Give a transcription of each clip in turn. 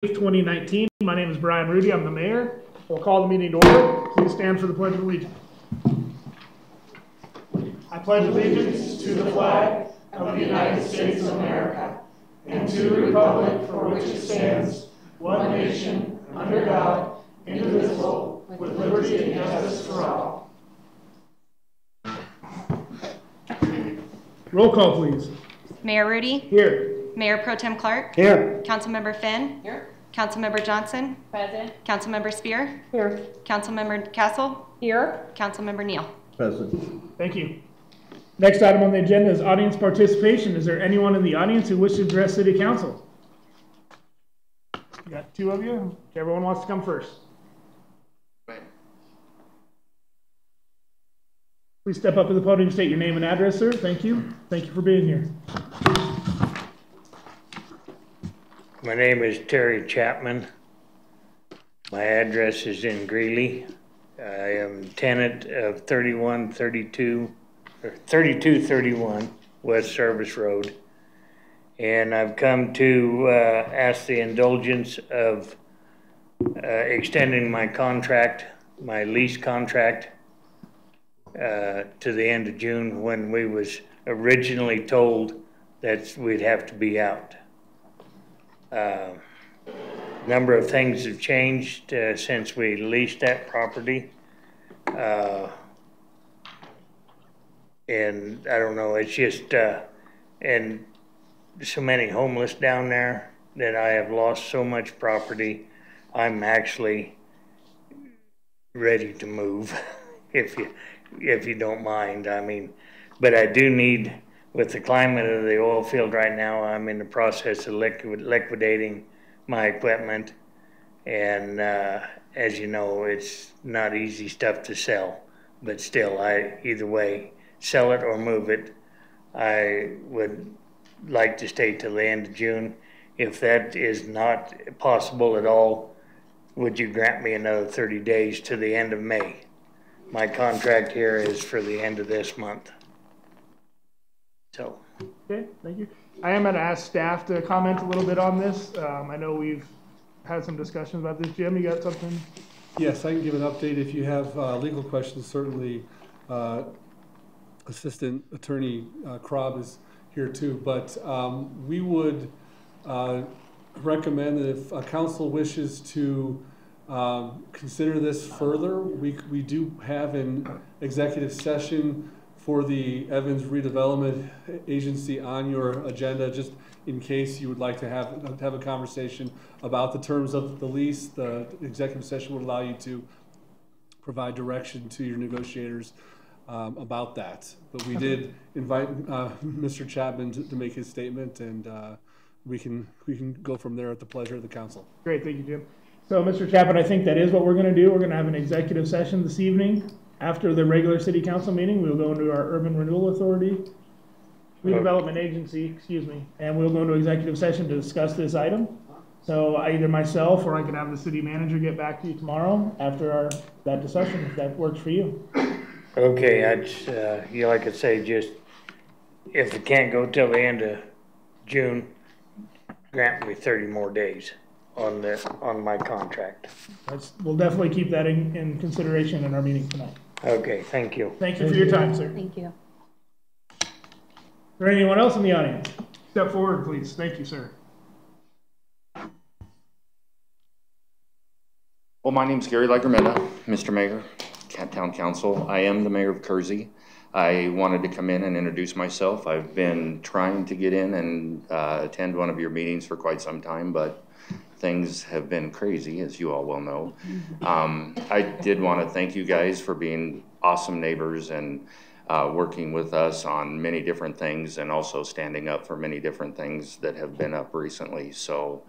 2019. My name is Brian Rudy. I'm the mayor. We'll call the meeting to order. Please stand for the Pledge of Allegiance. I pledge allegiance to the flag of the United States of America and to the republic for which it stands, one nation, under God, indivisible, with liberty and justice for all. Roll call, please. Mayor Rudy? Here. Mayor Pro Tem Clark? Here. Councilmember Finn? Here. Councilmember Johnson? Present. Councilmember Spear? Here. Councilmember Castle? Here. Councilmember Neal? Present. Thank you. Next item on the agenda is audience participation. Is there anyone in the audience who wishes to address City Council? We got two of you. Everyone wants to come first. Please step up to the podium, state your name and address, sir. Thank you. Thank you for being here. My name is Terry Chapman. My address is in Greeley. I am tenant of 3231 West Service Road. And I've come to ask the indulgence of extending my contract, my lease contract, to the end of June, when we was originally told that we'd have to be out. Number of things have changed since we leased that property. And I don't know, it's just, and so many homeless down there that I have lost so much property. I'm actually ready to move if you don't mind. I mean, but I do need, with the climate of the oil field right now, I'm in the process of liquidating my equipment. And as you know, it's not easy stuff to sell, but still, either way, sell it or move it. I would like to stay till the end of June. If that is not possible at all, would you grant me another 30 days to the end of May? My contract here is for the end of this month. So. Okay, thank you. I am going to ask staff to comment a little bit on this. I know we've had some discussions about this. Jim, you got something? Yes, I can give an update. If you have legal questions, certainly Assistant Attorney Krob is here too. But we would recommend that if council wishes to consider this further, we do have an executive session for the Evans Redevelopment Agency on your agenda, just in case you would like to have a conversation about the terms of the lease. The executive session would allow you to provide direction to your negotiators about that. But we did invite Mr. Chapman to make his statement, and we can go from there at the pleasure of the council. Great, thank you, Jim. So, Mr. Chapman, I think that is what we're going to do. We're going to have an executive session this evening. After the regular city council meeting, we'll go into our Urban Renewal Authority, Redevelopment Agency, excuse me, and we'll go into executive session to discuss this item. So either myself or I can have the city manager get back to you tomorrow after that discussion, if that works for you. Okay, like I say, just if it can't go till the end of June, grant me 30 more days on my contract. We'll definitely keep that in consideration in our meeting tonight. Okay, thank you. Thank you for your time, sir. Thank you. Is there anyone else in the audience? Step forward, please. Thank you, sir. Well, my name is Gary Lagermeta, Mr. Mayor, Town Council. I am the mayor of Kersey. I wanted to come in and introduce myself. I've been trying to get in and attend one of your meetings for quite some time, but things have been crazy, as you all well know. I did want to thank you guys for being awesome neighbors and working with us on many different things, and also standing up for many different things that have been up recently. So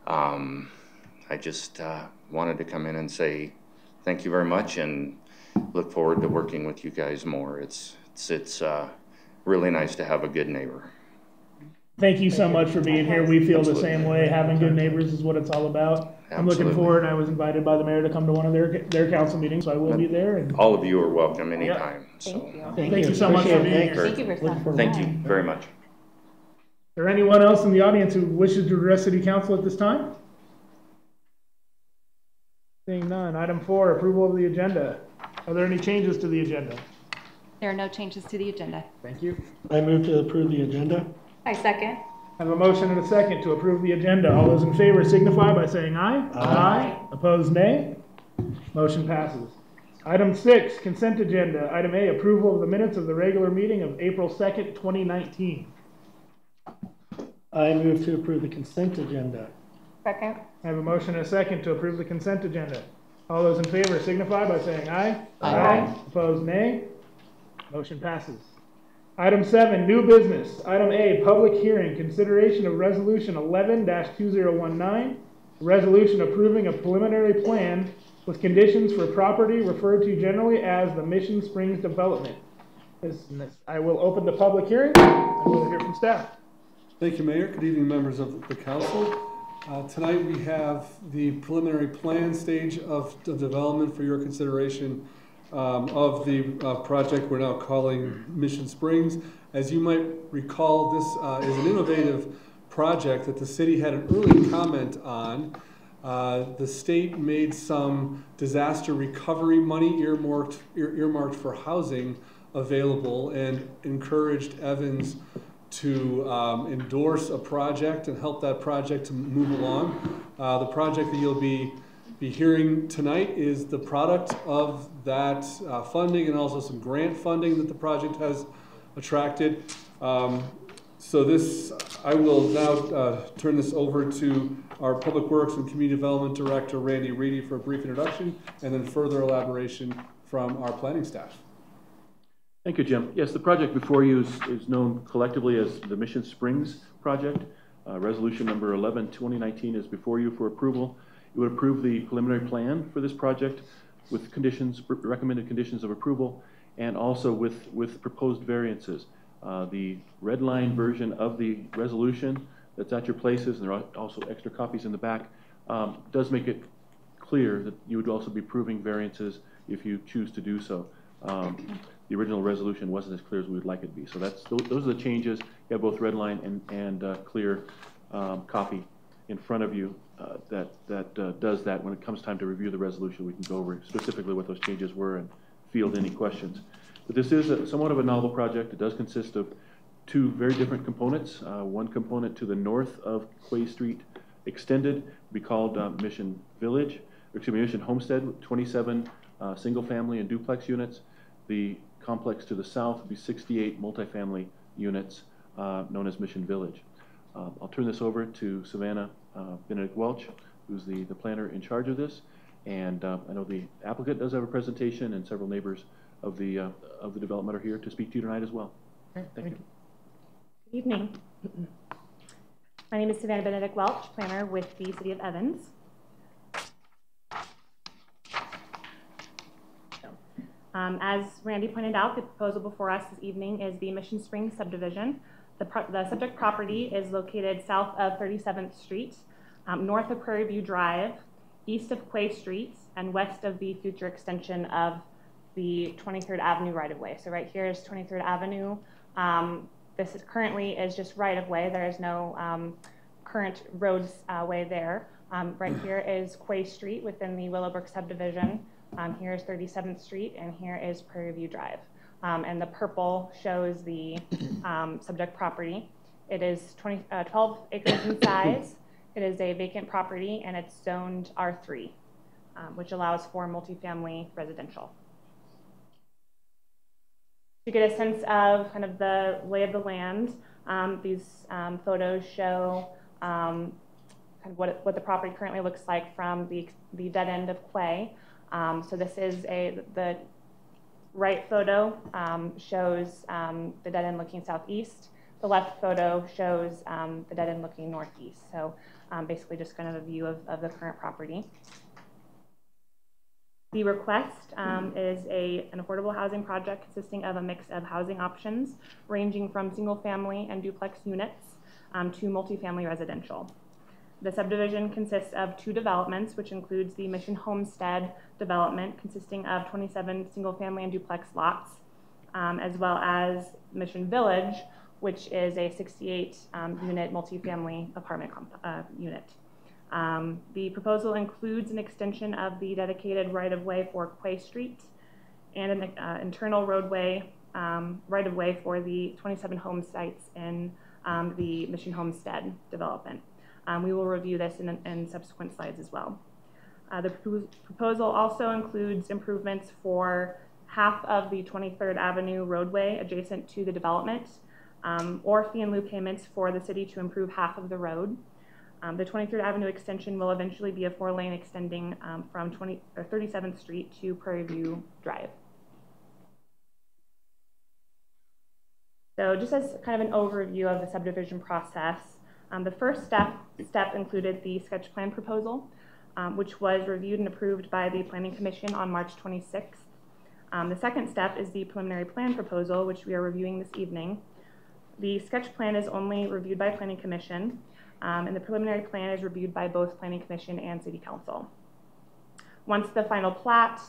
I just wanted to come in and say thank you very much, and look forward to working with you guys more. It's really nice to have a good neighbor. Thank you so much for being here. We feel the same way. Having good neighbors is what it's all about. I'm looking forward. I was invited by the mayor to come to one of their council meetings, so I will be there. And all of you are welcome anytime. So thank you so much for being here. Thank you for coming. Thank you very much. Is there anyone else in the audience who wishes to address City Council at this time? Seeing none. Item 4, approval of the agenda. Are there any changes to the agenda? There are no changes to the agenda. Thank you. I move to approve the agenda. I second. I have a motion and a second to approve the agenda. All those in favor signify by saying aye. Aye. Opposed, nay. Motion passes. Item 6, consent agenda. Item A, approval of the minutes of the regular meeting of April 2nd, 2019. I move to approve the consent agenda. Second. I have a motion and a second to approve the consent agenda. All those in favor signify by saying aye. Aye. Opposed, nay. Motion passes. Item 7, new business. Item A, public hearing, consideration of resolution 11-2019, resolution approving a preliminary plan with conditions for property referred to generally as the Mission Springs Development. I will open the public hearing and we'll hear from staff. Thank you, Mayor. Good evening, members of the council. Tonight we have the preliminary plan stage of the development for your consideration of the project we're now calling Mission Springs. As you might recall, this is an innovative project that the city had an early comment on. The state made some disaster recovery money earmarked for housing available and encouraged Evans to endorse a project and help that project to move along. The project that you'll be hearing tonight is the product of that funding and also some grant funding that the project has attracted. So this, I will now turn this over to our Public Works and Community Development Director, Randy Reedy, for a brief introduction and then further elaboration from our planning staff. Thank you, Jim. Yes, the project before you is known collectively as the Mission Springs Project. Resolution number 11-2019 is before you for approval. It would approve the preliminary plan for this project with conditions, recommended conditions of approval, and also with proposed variances. The red line version of the resolution that's at your places, and there are also extra copies in the back, does make it clear that you would also be approving variances if you choose to do so. The original resolution wasn't as clear as we would like it to be. So those are the changes. You have both red line and clear copy in front of you that does that. When it comes time to review the resolution, we can go over specifically what those changes were and field any questions. But this is somewhat of a novel project. It does consist of two very different components. One component to the north of Quay Street extended will be called Mission Village, excuse me, Mission Homestead, 27 single family and duplex units. The complex to the south will be 68 multifamily units known as Mission Village. I'll turn this over to Savannah Benedict Welch, who's the planner in charge of this. And I know the applicant does have a presentation, and several neighbors of the development are here to speak to you tonight as well. Okay, thank you. Good evening. My name is Savannah Benedict Welch, planner with the City of Evans. As Randy pointed out, the proposal before us this evening is the Mission Springs subdivision. The subject property is located south of 37th Street, north of Prairie View Drive, east of Quay Street, and west of the future extension of the 23rd Avenue right-of-way. So right here is 23rd Avenue. This is currently just right-of-way. There is no current roads way there. Right here is Quay Street within the Willowbrook subdivision. Here is 37th Street, and here is Prairie View Drive. And the purple shows the subject property. It is 12 acres in size. It is a vacant property, and it's zoned R3, which allows for multifamily residential. To get a sense of kind of the lay of the land, these photos show kind of what the property currently looks like from the dead end of Quay. So this is the right photo shows the dead end looking southeast. The left photo shows the dead end looking northeast. So basically just kind of a view of the current property. The request is an affordable housing project consisting of a mix of housing options ranging from single family and duplex units to multifamily residential. The subdivision consists of two developments, which includes the Mission Homestead development consisting of 27 single family and duplex lots, as well as Mission Village, which is a 68 unit multifamily apartment unit. The proposal includes an extension of the dedicated right-of-way for Quay Street and an internal roadway right-of-way for the 27 home sites in the Mission Homestead development. We will review this in subsequent slides as well. The proposal also includes improvements for half of the 23rd Avenue roadway adjacent to the development, or fee and lieu payments for the city to improve half of the road. The 23rd Avenue extension will eventually be a 4-lane extending from 37th Street to Prairie View Drive. So just as kind of an overview of the subdivision process, the first step included the sketch plan proposal, which was reviewed and approved by the Planning Commission on March 26th. The second step is the preliminary plan proposal, which we are reviewing this evening. The sketch plan is only reviewed by Planning Commission, and the preliminary plan is reviewed by both Planning Commission and City Council. Once the final plat,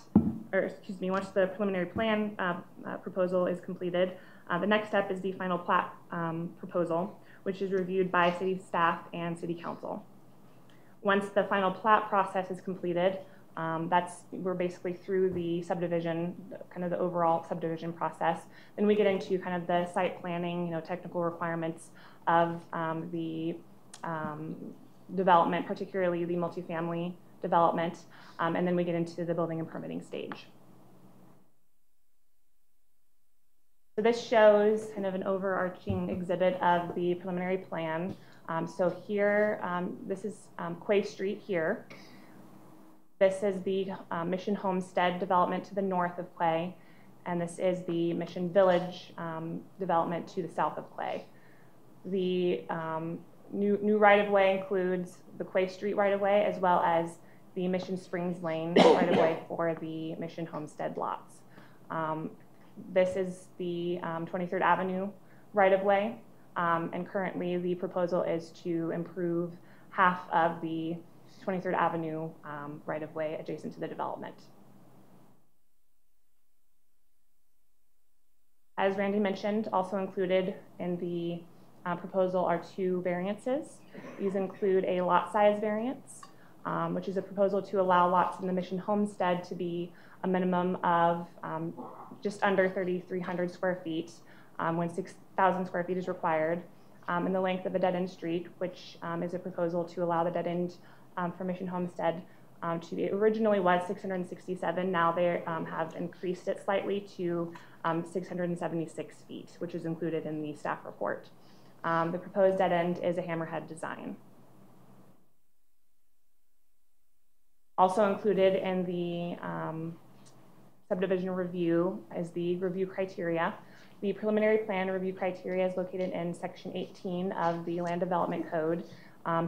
once the preliminary plan proposal is completed, the next step is the final plat proposal, which is reviewed by city staff and City Council. Once the final plat process is completed, we're basically through the subdivision, kind of the overall subdivision process. Then we get into kind of the site planning, technical requirements of the development, particularly the multifamily development, and then we get into the building and permitting stage. So this shows kind of an overarching exhibit of the preliminary plan. So here, this is Quay Street here. This is the Mission Homestead development to the north of Quay, and this is the Mission Village development to the south of Quay. The new right-of-way includes the Quay Street right-of-way as well as the Mission Springs Lane right-of-way for the Mission Homestead lots. This is the 23rd Avenue right-of-way, and currently the proposal is to improve half of the 23rd Avenue right-of-way adjacent to the development. As Randy mentioned, also included in the proposal are 2 variances. These include a lot size variance, which is a proposal to allow lots in the Mission Homestead to be a minimum of just under 3,300 square feet when 6,000 square feet is required, and the length of a dead-end street, which is a proposal to allow the dead-end for Mission Homestead to be, originally was 667, now they have increased it slightly to 676 feet, which is included in the staff report. The proposed dead end is a hammerhead design. Also included in the subdivision review is the review criteria. The preliminary plan review criteria is located in Section 18 of the Land Development Code,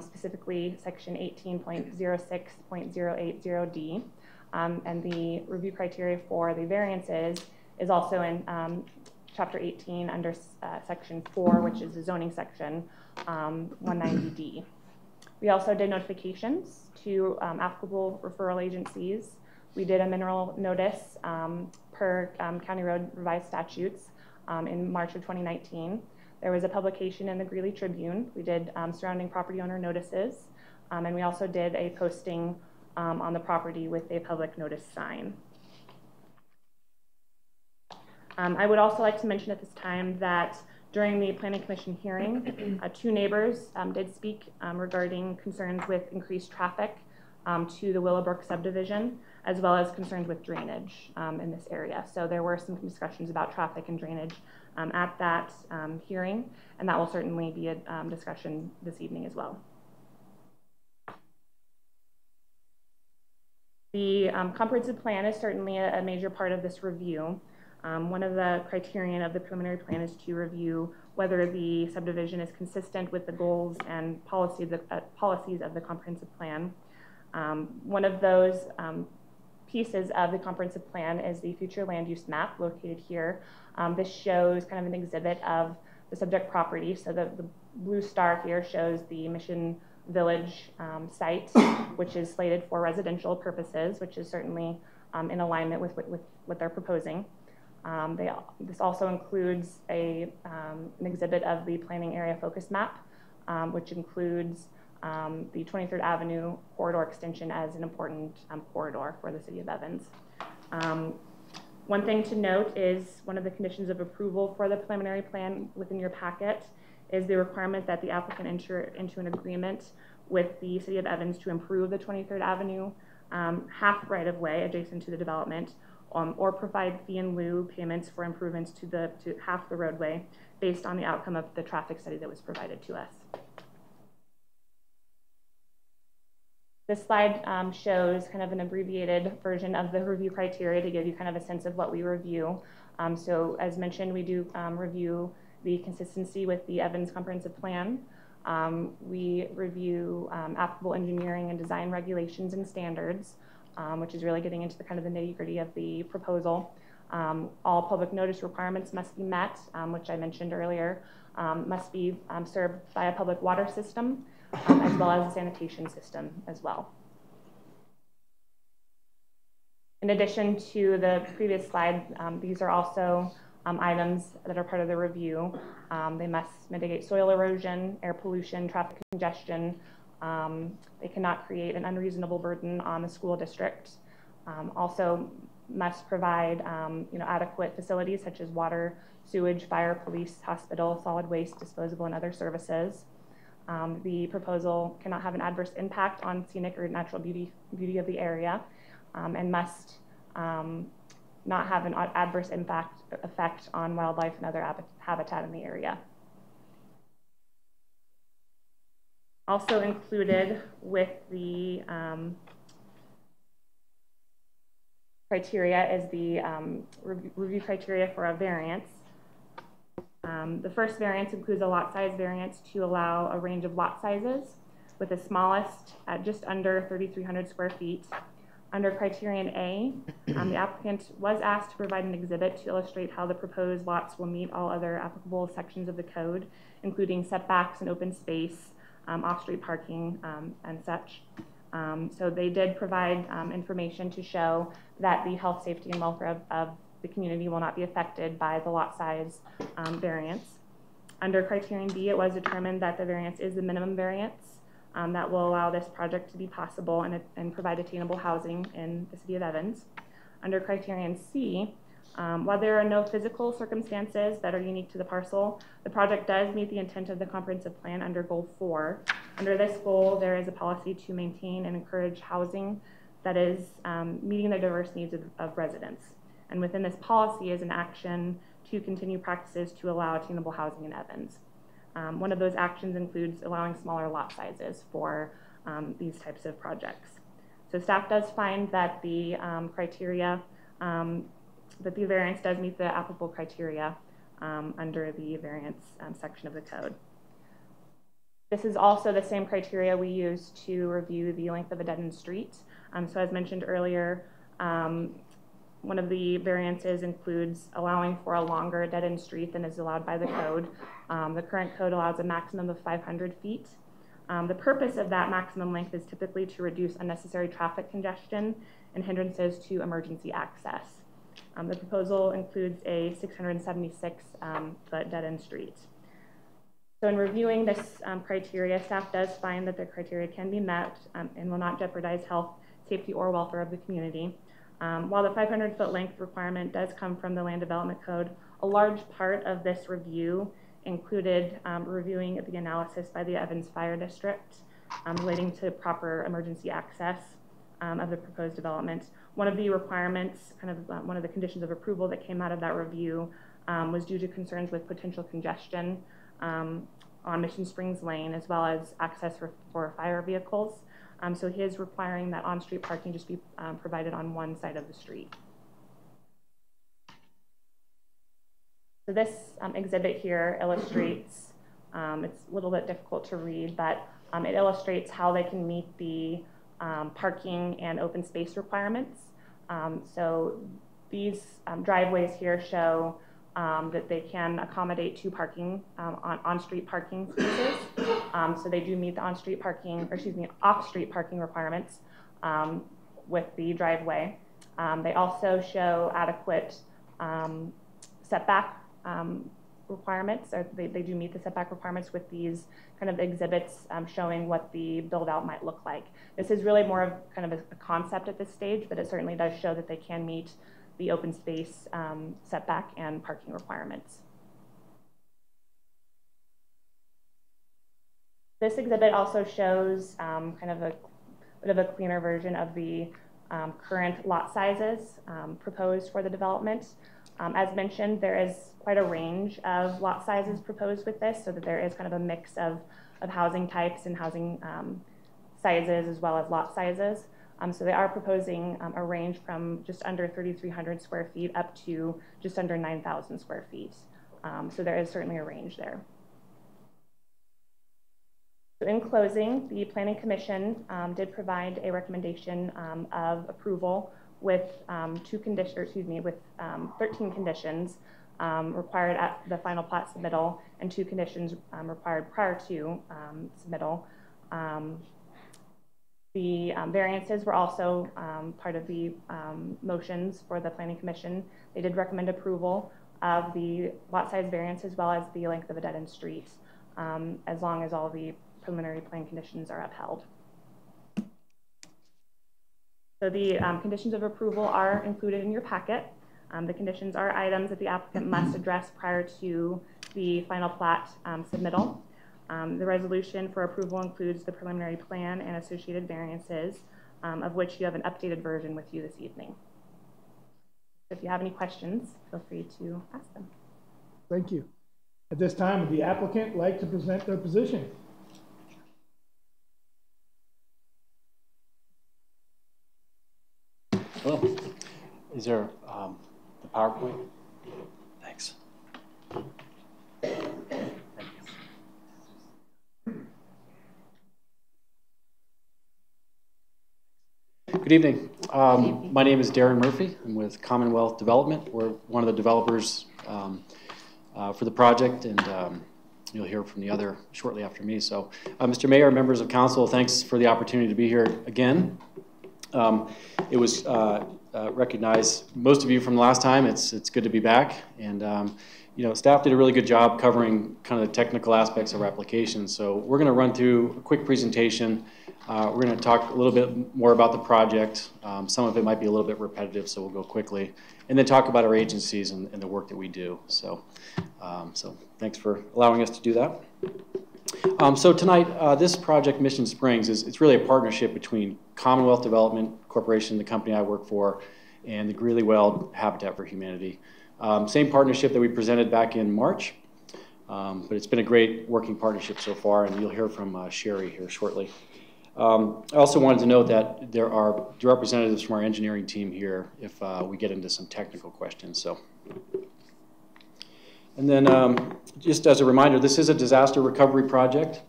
specifically Section 18.06.080D. And the review criteria for the variances is also in Chapter 18 under Section 4, which is the zoning section, 190D. We also did notifications to applicable referral agencies. We did a mineral notice per County Road Revised Statutes in March of 2019. There was a publication in the Greeley Tribune. We did surrounding property owner notices, and we also did a posting on the property with a public notice sign. I would also like to mention at this time that during the Planning Commission hearing, 2 neighbors did speak regarding concerns with increased traffic to the Willowbrook subdivision, as well as concerns with drainage in this area. So there were some discussions about traffic and drainage at that hearing, and that will certainly be a discussion this evening as well. The comprehensive plan is certainly a major part of this review. One of the criterion of the preliminary plan is to review whether the subdivision is consistent with the goals and policies of the comprehensive plan. One of those pieces of the comprehensive plan is the future land use map located here. This shows kind of an exhibit of the subject property. So the blue star here shows the Mission Village site, which is slated for residential purposes, which is certainly in alignment with what they're proposing. This also includes an exhibit of the planning area focus map, which includes the 23rd Avenue corridor extension as an important corridor for the city of Evans. One thing to note is one of the conditions of approval for the preliminary plan within your packet is the requirement that the applicant enter into an agreement with the city of Evans to improve the 23rd Avenue half right-of-way adjacent to the development, or provide fee in lieu payments for improvements to half the roadway based on the outcome of the traffic study that was provided to us. This slide shows kind of an abbreviated version of the review criteria to give you kind of a sense of what we review. So as mentioned, we do review the consistency with the Evans Comprehensive Plan. We review applicable engineering and design regulations and standards, which is really getting into the kind of the nitty-gritty of the proposal. All public notice requirements must be met, which I mentioned earlier, must be served by a public water system, as well as a sanitation system as well. In addition to the previous slide, these are also items that are part of the review. They must mitigate soil erosion, air pollution, traffic congestion. They cannot create an unreasonable burden on the school district. Also must provide adequate facilities such as water, sewage, fire, police, hospital, solid waste, disposable, and other services. The proposal cannot have an adverse impact on scenic or natural beauty of the area, and must not have an adverse effect on wildlife and other habitat in the area. Also included with the criteria is the review criteria for a variance. The first variance includes a lot size variance to allow a range of lot sizes, with the smallest at just under 3,300 square feet. Under criterion A, the applicant was asked to provide an exhibit to illustrate how the proposed lots will meet all other applicable sections of the code, including setbacks and open space, off-street parking, and such. So they did provide information to show that the health, safety, and welfare of the community will not be affected by the lot size variance. Under criterion B, it was determined that the variance is the minimum variance that will allow this project to be possible and provide attainable housing in the city of Evans. Under criterion C, while there are no physical circumstances that are unique to the parcel, the project does meet the intent of the comprehensive plan under goal 4. Under this goal, there is a policy to maintain and encourage housing that is meeting the diverse needs of residents. And within this policy is an action to continue practices to allow attainable housing in Evans. One of those actions includes allowing smaller lot sizes for these types of projects. So staff does find that the criteria, that the variance does meet the applicable criteria under the variance section of the code. This is also the same criteria we use to review the length of a dead-end street. So as mentioned earlier, one of the variances includes allowing for a longer dead-end street than is allowed by the code. The current code allows a maximum of 500 feet. The purpose of that maximum length is typically to reduce unnecessary traffic congestion and hindrances to emergency access. The proposal includes a 676-foot dead-end street. So in reviewing this criteria, staff does find that the criteria can be met and will not jeopardize health, safety, or welfare of the community. While the 500-foot length requirement does come from the Land Development Code, a large part of this review included reviewing the analysis by the Evans Fire District relating to proper emergency access of the proposed development. One of the requirements, one of the conditions of approval that came out of that review was due to concerns with potential congestion on Mission Springs Lane, as well as access for fire vehicles. So he is requiring that on-street parking just be provided on one side of the street. So this exhibit here illustrates, it's a little bit difficult to read, but it illustrates how they can meet the parking and open space requirements. So these driveways here show that they can accommodate 2 parking on-street parking spaces. So they do meet the on-street parking, or excuse me, off-street parking requirements with the driveway. They also show adequate setback requirements, or they do meet the setback requirements with these kind of exhibits showing what the build out might look like. This is really more of kind of a concept at this stage, but it certainly does show that they can meet the open space setback and parking requirements. This exhibit also shows kind of a bit of a cleaner version of the current lot sizes proposed for the development. As mentioned, there is quite a range of lot sizes proposed with this, so that there is kind of a mix of housing types and housing sizes as well as lot sizes. So they are proposing a range from just under 3,300 square feet up to just under 9,000 square feet. So there is certainly a range there. So in closing, the Planning Commission did provide a recommendation of approval with 13 conditions required at the final plat submittal and 2 conditions required prior to submittal. The variances were also part of the motions for the Planning Commission. They did recommend approval of the lot size variance as well as the length of a dead-end street, as long as all the preliminary plan conditions are upheld. So the conditions of approval are included in your packet. The conditions are items that the applicant must address prior to the final plat submittal. The resolution for approval includes the preliminary plan and associated variances, of which you have an updated version with you this evening. If you have any questions, feel free to ask them. Thank you. At this time, would the applicant like to present their position? Hello. Is there the PowerPoint? Thanks. Good evening. My name is Darren Murphy. I'm with Commonwealth Development. We're one of the developers for the project, and you'll hear from the other shortly after me. So, Mr. Mayor, members of council, thanks for the opportunity to be here again. It was recognized most of you from the last time. It's good to be back, and you know, staff did a really good job covering kind of the technical aspects of our application. So we're going to run through a quick presentation. We're going to talk a little bit more about the project. Some of it might be a little bit repetitive, so we'll go quickly, and then talk about our agencies and the work that we do. So, so thanks for allowing us to do that. So tonight, this project, Mission Springs, it's really a partnership between Commonwealth Development Corporation, the company I work for, and the Greeley Well Habitat for Humanity. Same partnership that we presented back in March, but it's been a great working partnership so far, and you'll hear from Sherry here shortly. I also wanted to note that there are representatives from our engineering team here if we get into some technical questions. So. And then just as a reminder, this is a disaster recovery project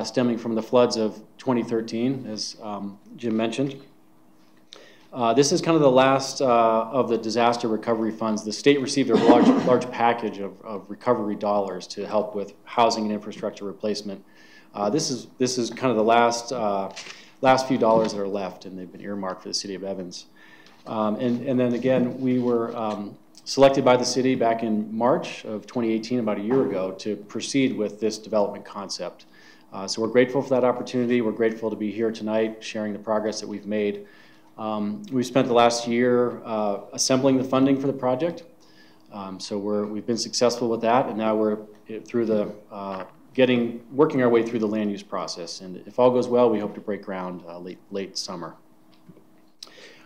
stemming from the floods of 2013, as Jim mentioned. This is kind of the last of the disaster recovery funds. The state received a large package of recovery dollars to help with housing and infrastructure replacement. This is kind of the last few dollars that are left, and they've been earmarked for the city of Evans. And then again, we were selected by the city back in March of 2018, about a year ago, to proceed with this development concept. So we're grateful for that opportunity. We're grateful to be here tonight sharing the progress that we've made. We've spent the last year assembling the funding for the project. So we've been successful with that, and now we're through the working our way through the land use process. And if all goes well, we hope to break ground late summer.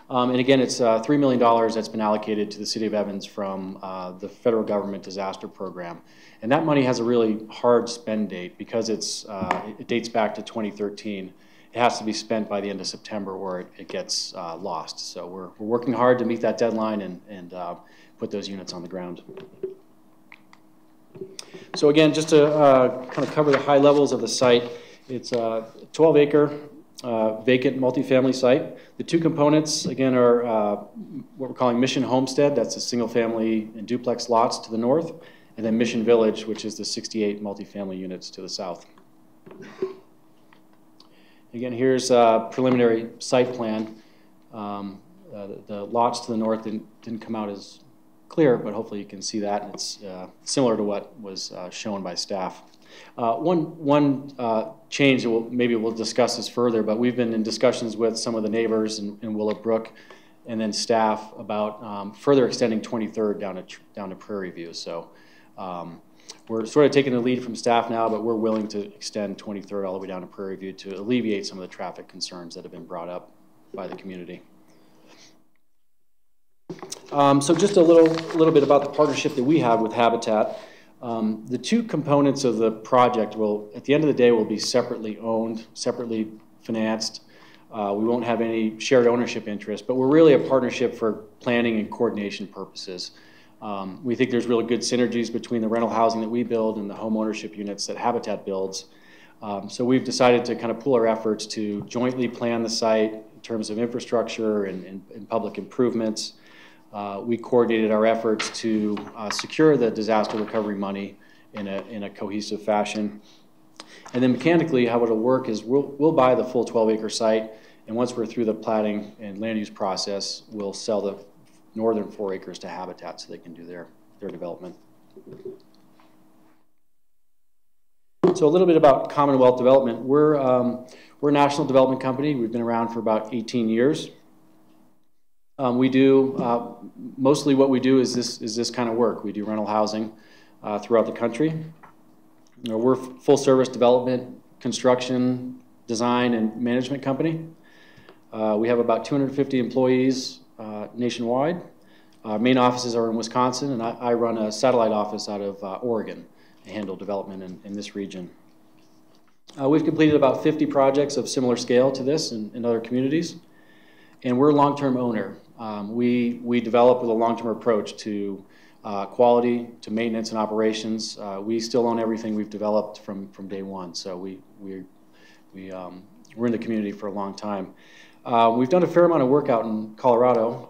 And again, it's $3 million that's been allocated to the city of Evans from the federal government disaster program. And that money has a really hard spend date because it dates back to 2013. It has to be spent by the end of September or it gets lost. So we're working hard to meet that deadline and put those units on the ground. So again, just to kind of cover the high levels of the site, it's a 12-acre vacant multifamily site. The two components, again, are what we're calling Mission Homestead. That's a single-family and duplex lots to the north, and then Mission Village, which is the 68 multifamily units to the south. Again, here's a preliminary site plan. The lots to the north didn't come out as clear, but hopefully you can see that, and it's similar to what was shown by staff. One change, that maybe we'll discuss this further, but we've been in discussions with some of the neighbors in Willow Brook and then staff about further extending 23rd down to Prairie View. So we're sort of taking the lead from staff now, but we're willing to extend 23rd all the way down to Prairie View to alleviate some of the traffic concerns that have been brought up by the community. So just a little bit about the partnership that we have with Habitat. The two components of the project will, at the end of the day, will be separately owned, separately financed. We won't have any shared ownership interest, but we're really a partnership for planning and coordination purposes. We think there's really good synergies between the rental housing that we build and the home ownership units that Habitat builds. So we've decided to kind of pool our efforts to jointly plan the site in terms of infrastructure and public improvements. We coordinated our efforts to secure the disaster recovery money in a cohesive fashion. And then mechanically, how it'll work is we'll buy the full 12-acre site, and once we're through the platting and land use process, we'll sell the northern 4 acres to Habitat so they can do their development. So a little bit about Commonwealth Development. We're a national development company. We've been around for about 18 years. We do, mostly what we do is this kind of work. We do rental housing throughout the country. You know, we're full service development, construction, design, and management company. We have about 250 employees nationwide. Our main offices are in Wisconsin, and I run a satellite office out of Oregon to handle development in this region. We've completed about 50 projects of similar scale to this in other communities, and we're a long-term owner. We develop with a long-term approach to quality, to maintenance and operations. We still own everything we've developed from day one, so we're in the community for a long time. We've done a fair amount of work out in Colorado.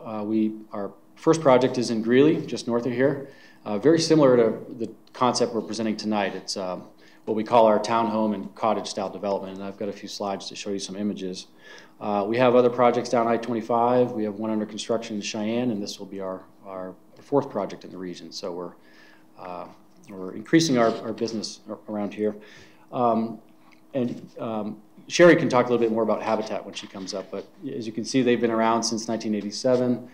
Our first project is in Greeley, just north of here. Very similar to the concept we're presenting tonight. It's what we call our townhome and cottage style development, and I've got a few slides to show you some images. We have other projects down I-25. We have one under construction in Cheyenne, and this will be our fourth project in the region. So we're increasing our business around here. Sherry can talk a little bit more about Habitat when she comes up, but as you can see, they've been around since 1987.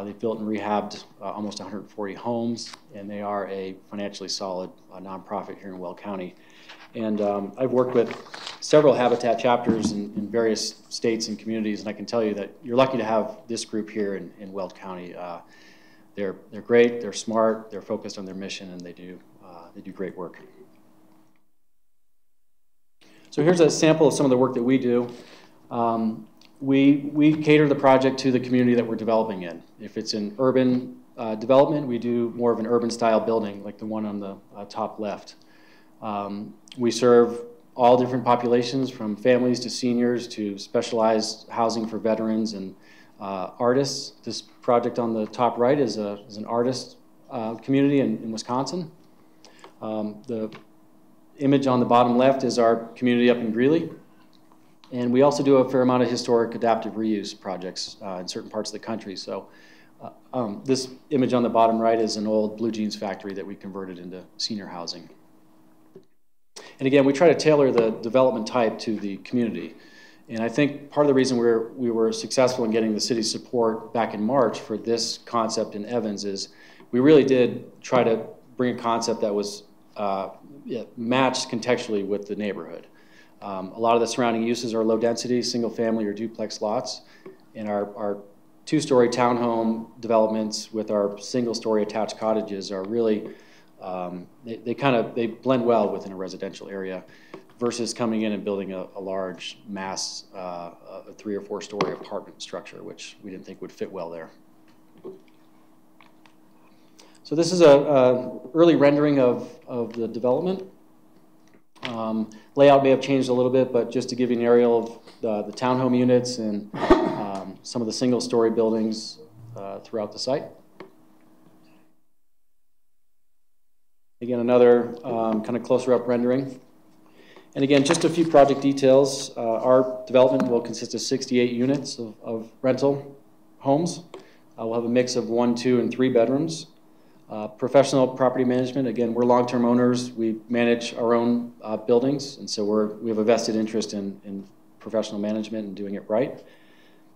They've built and rehabbed almost 140 homes, and they are a financially solid nonprofit here in Weld County. And I've worked with several Habitat chapters in various states and communities, and I can tell you that you're lucky to have this group here in Weld County. They're great, they're smart, they're focused on their mission, and they do great work. So here's a sample of some of the work that we do. We cater the project to the community that we're developing in. If it's an urban development, we do more of an urban style building like the one on the top left. We serve all different populations, from families to seniors to specialized housing for veterans and artists. This project on the top right is an artist community in Wisconsin. The image on the bottom left is our community up in Greeley. And we also do a fair amount of historic adaptive reuse projects in certain parts of the country. So this image on the bottom right is an old blue jeans factory that we converted into senior housing. And again, we try to tailor the development type to the community. And I think part of the reason we were successful in getting the city's support back in March for this concept in Evans is we really did try to bring a concept that was matched contextually with the neighborhood. A lot of the surrounding uses are low density, single family or duplex lots. And our two-story townhome developments with our single-story attached cottages are really, they blend well within a residential area versus coming in and building a large mass, a 3 or 4 story apartment structure, which we didn't think would fit well there. So this is a early rendering of the development. Layout may have changed a little bit, but just to give you an aerial of the townhome units and some of the single-story buildings throughout the site. Again, another kind of closer-up rendering. And again, just a few project details. Our development will consist of 68 units of rental homes. We'll have a mix of 1, 2, and 3 bedrooms. Professional property management, again, we're long-term owners. We manage our own buildings, and so we have a vested interest in professional management and doing it right.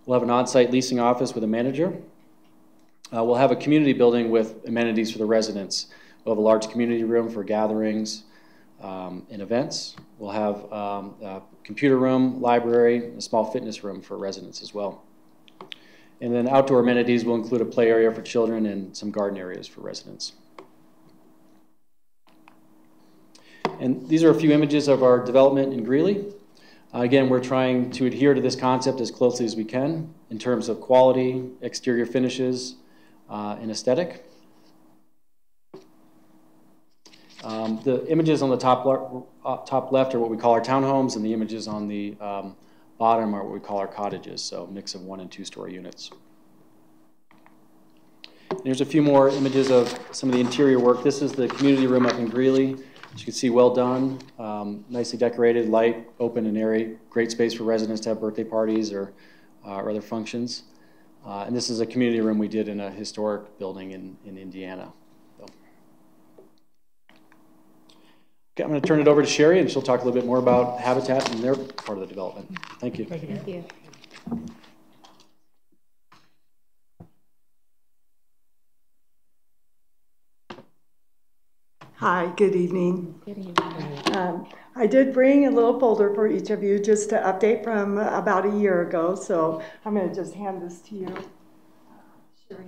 We'll have an on-site leasing office with a manager. We'll have a community building with amenities for the residents. We'll have a large community room for gatherings and events. We'll have a computer room, library, a small fitness room for residents as well. And then outdoor amenities will include a play area for children and some garden areas for residents. And these are a few images of our development in Greeley. Again, we're trying to adhere to this concept as closely as we can in terms of quality, exterior finishes, and aesthetic. The images on the top left are what we call our townhomes, and the images on the bottom are what we call our cottages, so a mix of 1- and 2-story units. Here's a few more images of some of the interior work. This is the community room up in Greeley. As you can see, well done, nicely decorated, light, open and airy. Great space for residents to have birthday parties or other functions. And this is a community room we did in a historic building in Indiana. So. Okay, I'm going to turn it over to Sherry, and she'll talk a little bit more about Habitat and their part of the development. Thank you. Thank you. Hi, good evening. Good evening. I did bring a little folder for each of you just to update from about a year ago, so I'm going to just hand this to you. Sherry.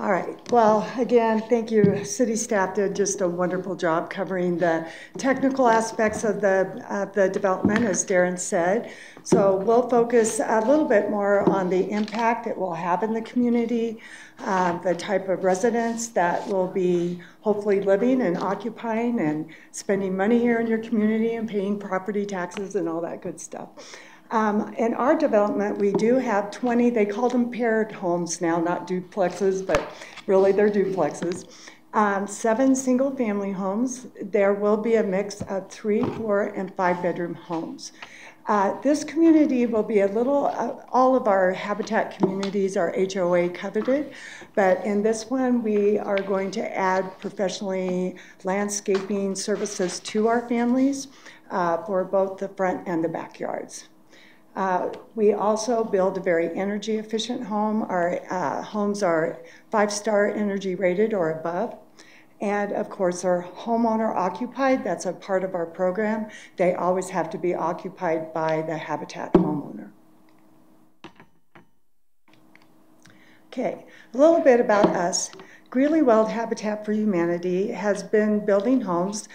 All right. Well, again, thank you. City staff did just a wonderful job covering the technical aspects of the development, as Darren said. So we'll focus a little bit more on the impact it will have in the community, the type of residents that will be hopefully living and occupying and spending money here in your community and paying property taxes and all that good stuff. In our development, we do have 20, they call them paired homes now, not duplexes, but really they're duplexes. 7 single-family homes. There will be a mix of 3-, 4-, and 5-bedroom homes. This community will be a little, all of our Habitat communities are HOA coveted, but in this one we are going to add professionally landscaping services to our families for both the front and the backyards. We also build a very energy efficient home. Our homes are 5-star energy rated or above. And of course, are homeowner occupied. That's a part of our program. They always have to be occupied by the Habitat homeowner. Okay, a little bit about us. Greeley Weld Habitat for Humanity has been building homes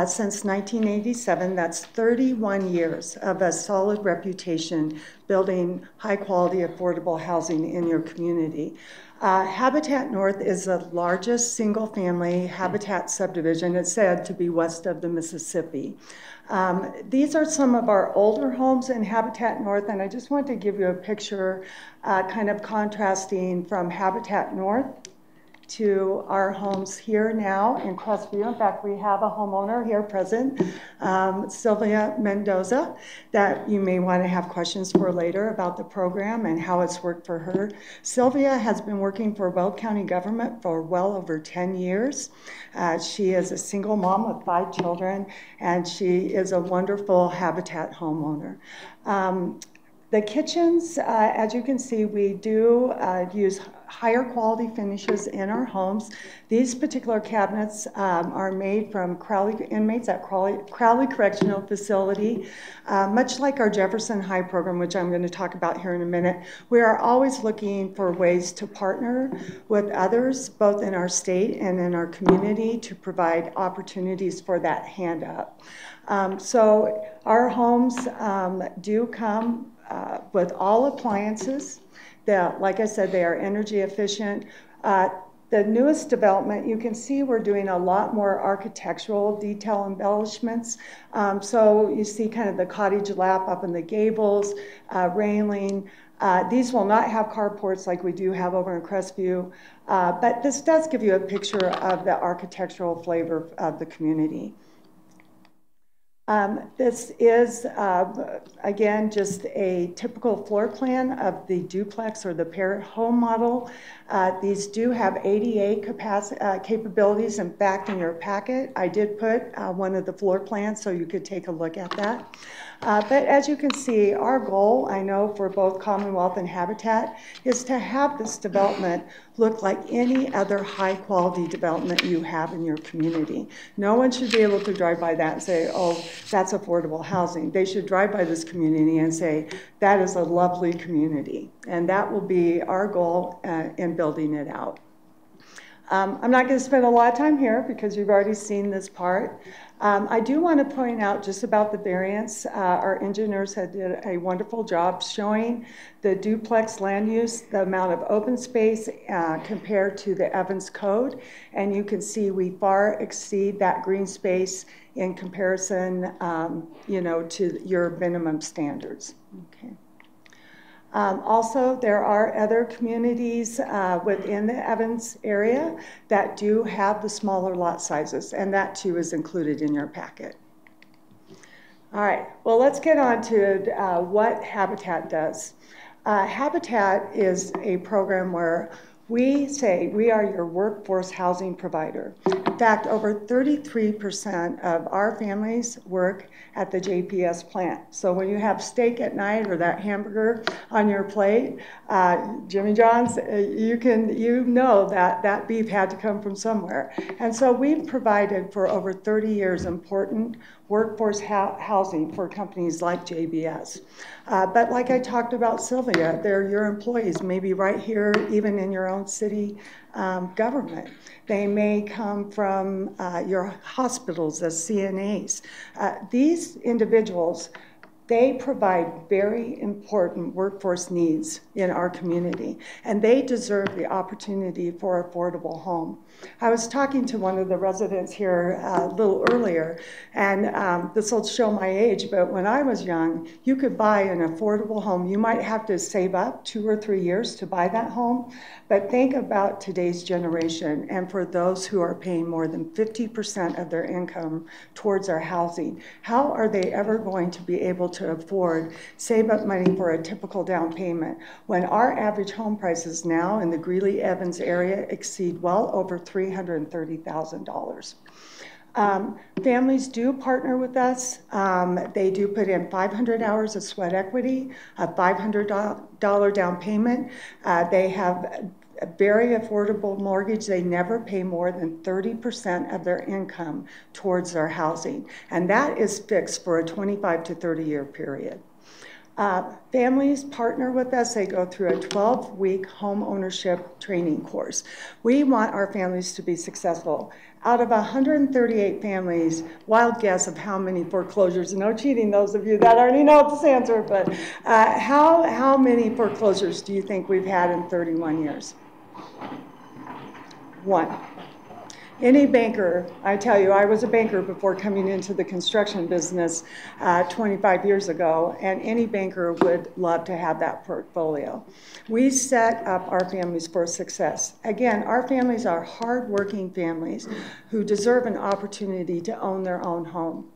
since 1987. That's 31 years of a solid reputation building high-quality, affordable housing in your community. Habitat North is the largest single-family Habitat subdivision. It's said to be west of the Mississippi. These are some of our older homes in Habitat North, and I just want to give you a picture kind of contrasting from Habitat North to our homes here now in Crestview. In fact, we have a homeowner here present, Sylvia Mendoza, that you may want to have questions for later about the program and how it's worked for her. Sylvia has been working for Weld County government for well over 10 years. She is a single mom with 5 children, and she is a wonderful Habitat homeowner. The kitchens, as you can see, we do use higher quality finishes in our homes. These particular cabinets are made from inmates at Crowley Correctional Facility. Much like our Jefferson High program, which I'm going to talk about here in a minute, we are always looking for ways to partner with others, both in our state and in our community, to provide opportunities for that hand up. So our homes do come with all appliances. Like I said, they are energy efficient. The newest development, you can see we're doing a lot more architectural detail embellishments. So you see kind of the cottage lap up in the gables, railing. These will not have carports like we do have over in Crestview, but this does give you a picture of the architectural flavor of the community. This is, again, just a typical floor plan of the duplex or the parent home model. These do have ADA capabilities. In fact, in your packet, I did put one of the floor plans so you could take a look at that. But as you can see, our goal, I know for both Commonwealth and Habitat, is to have this development look like any other high-quality development you have in your community. No one should be able to drive by that and say, oh, that's affordable housing. They should drive by this community and say, that is a lovely community. And that will be our goal in building it out. I'm not going to spend a lot of time here because you've already seen this part. I do want to point out just about the variance. Our engineers had did a wonderful job showing the duplex land use, the amount of open space compared to the Evans Code. And you can see we far exceed that green space in comparison, you know, to your minimum standards. Okay. Also, there are other communities within the Evans area that do have the smaller lot sizes, and that too is included in your packet. All right, well, let's get on to what Habitat does. Habitat is a program where we say we are your workforce housing provider. In fact, over 33% of our families work at the JPS plant. So when you have steak at night or that hamburger on your plate, Jimmy John's, you know that that beef had to come from somewhere. And so we've provided for over 30 years important workforce housing for companies like JBS. But like I talked about Sylvia, they're your employees, maybe right here, even in your own city government. They may come from your hospitals as CNAs. These individuals, they provide very important workforce needs in our community, and they deserve the opportunity for affordable home. I was talking to one of the residents here a little earlier, and this will show my age, but when I was young, you could buy an affordable home. You might have to save up 2 or 3 years to buy that home, but think about today's generation, and for those who are paying more than 50% of their income towards our housing, how are they ever going to be able to afford, save up money for a typical down payment when our average home prices now in the Greeley, Evans area exceed well over $330,000. Families do partner with us. They do put in 500 hours of sweat equity, a $500 down payment. They have a very affordable mortgage. They never pay more than 30% of their income towards their housing. And that is fixed for a 25 to 30-year period. Families partner with us. They go through a 12-week home ownership training course. We want our families to be successful. Out of 138 families, wild guess of how many foreclosures, no cheating those of you that already know this answer, but how many foreclosures do you think we've had in 31 years? 1. Any banker, I tell you, I was a banker before coming into the construction business 25 years ago, and any banker would love to have that portfolio. We set up our families for success. Again, our families are hardworking families who deserve an opportunity to own their own home.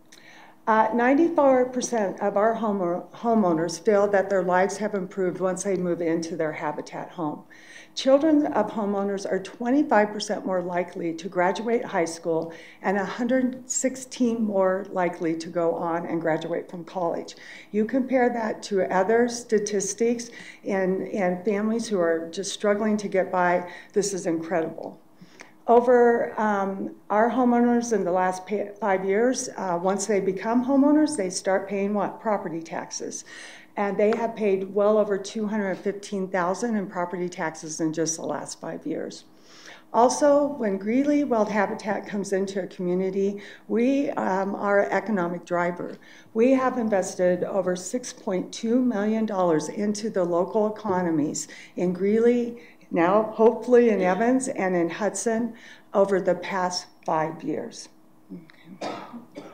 94% of our homeowners feel that their lives have improved once they move into their Habitat home. Children of homeowners are 25% more likely to graduate high school and 116 more likely to go on and graduate from college. You compare that to other statistics in families who are just struggling to get by, this is incredible. Over our homeowners in the last 5 years, once they become homeowners, they start paying what? Property taxes. And they have paid well over $215,000 in property taxes in just the last 5 years. Also, when Greeley Weld Habitat comes into a community, we are an economic driver. We have invested over $6.2 million into the local economies in Greeley, now hopefully in Evans and in Hudson over the past 5 years. Okay.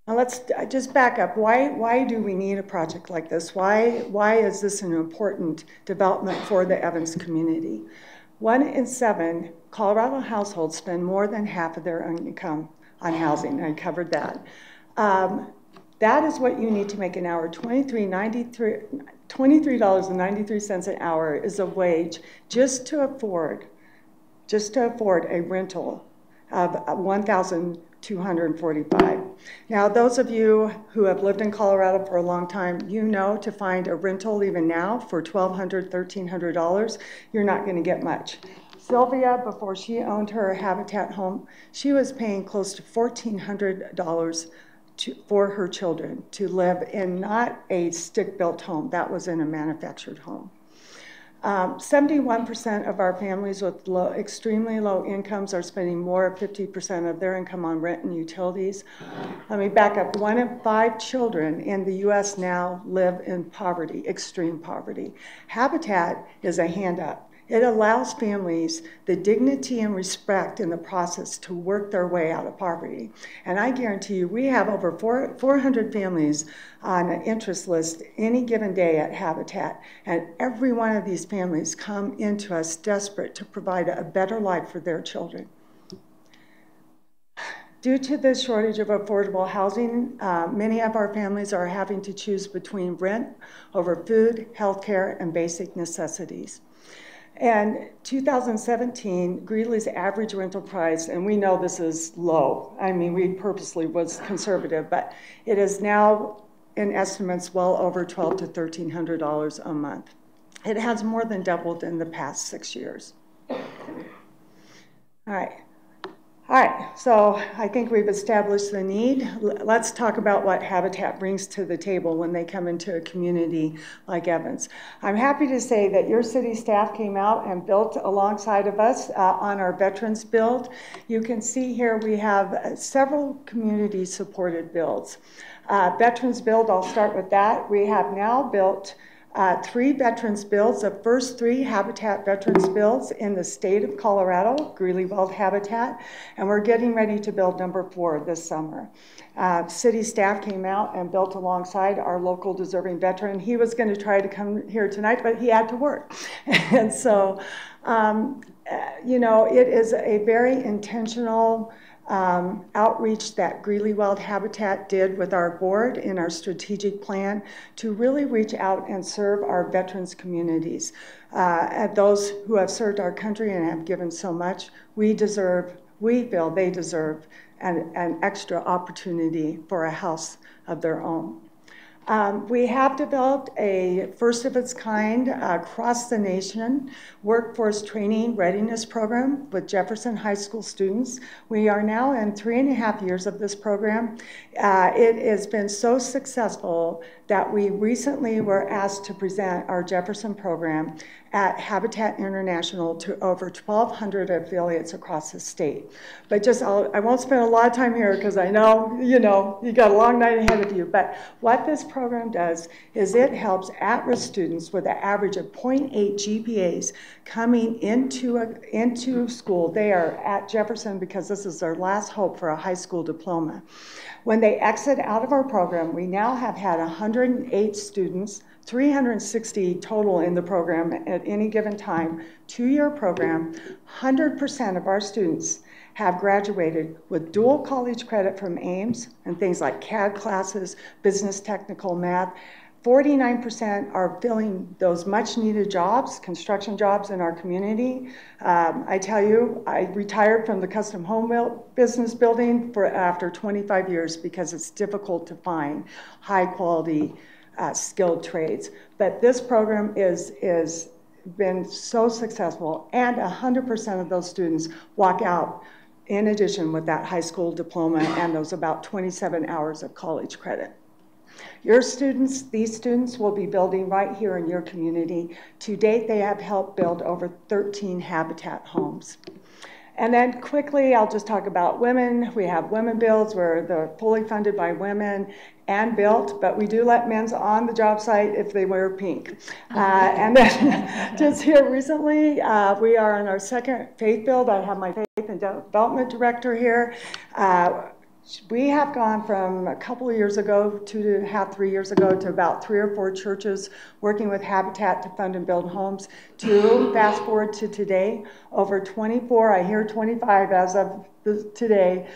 Now let's just back up. Why do we need a project like this? Why is this an important development for the Evans community? 1 in 7 Colorado households spend more than half of their income on housing. I covered that. That is what you need to make an hour. $23.93 an hour is a wage just to afford a rental of $1,245. Now, those of you who have lived in Colorado for a long time, you know to find a rental even now for $1,200, $1,300, you're not going to get much. Sylvia, before she owned her Habitat home, she was paying close to $1,400 for her children to live in not a stick-built home. That was in a manufactured home. 71% of our families with extremely low incomes are spending more than 50% of their income on rent and utilities. Let me back up. 1 in 5 children in the U.S. now live in poverty, extreme poverty. Habitat is a hand up. It allows families the dignity and respect in the process to work their way out of poverty. And I guarantee you, we have over 400 families on an interest list any given day at Habitat. And every one of these families come into us desperate to provide a better life for their children. Due to the shortage of affordable housing, many of our families are having to choose between rent over food, healthcare, and basic necessities. And 2017, Greeley's average rental price, and we know this is low. I mean, we purposely was conservative, but it is now in estimates well over $1,200 to $1,300 a month. It has more than doubled in the past 6 years. All right, so I think we've established the need. Let's talk about what Habitat brings to the table when they come into a community like Evans. I'm happy to say that your city staff came out and built alongside of us on our veterans build. You can see here we have several community supported builds. Veterans build, I'll start with that. We have now built 3 veterans builds, the first 3 Habitat veterans builds in the state of Colorado, Greeley Weld Habitat, and we're getting ready to build number 4 this summer. City staff came out and built alongside our local deserving veteran. He was going to try to come here tonight, but he had to work. And so, you know, it is a very intentional outreach that Greeley Weld Habitat did with our board in our strategic plan to really reach out and serve our veterans communities. And those who have served our country and have given so much, we feel they deserve an extra opportunity for a house of their own. We have developed a first of its kind across the nation workforce training readiness program with Jefferson High School students. We are now in 3.5 years of this program. It has been so successful that we recently were asked to present our Jefferson program at Habitat International to over 1,200 affiliates across the state. But I won't spend a lot of time here because I know, you got a long night ahead of you. But what this program does is it helps at-risk students with an average of 0.8 GPAs coming into school. They are at Jefferson because this is their last hope for a high school diploma. When they exit out of our program, we now have had 108 students, 360 total in the program at any given time, 2-year program. 100% of our students have graduated with dual college credit from Ames and things like CAD classes, business technical math. 49% are filling those much needed jobs, construction jobs in our community. I tell you, I retired from the custom home business building after 25 years because it's difficult to find high quality skilled trades. But this program is been so successful, and 100% of those students walk out in addition with that high school diploma and those about 27 hours of college credit. These students will be building right here in your community. To date, they have helped build over 13 Habitat homes. And then quickly, I'll just talk about women. We have women builds where they're fully funded by women and built, but we do let men's on the job site if they wear pink. And then just here recently, we are on our second faith build. I have my faith and development director here. We have gone from a couple of years ago, 2.5, 3 years ago, to about 3 or 4 churches working with Habitat to fund and build homes, to fast forward to today, over 24, I hear 25 as of today,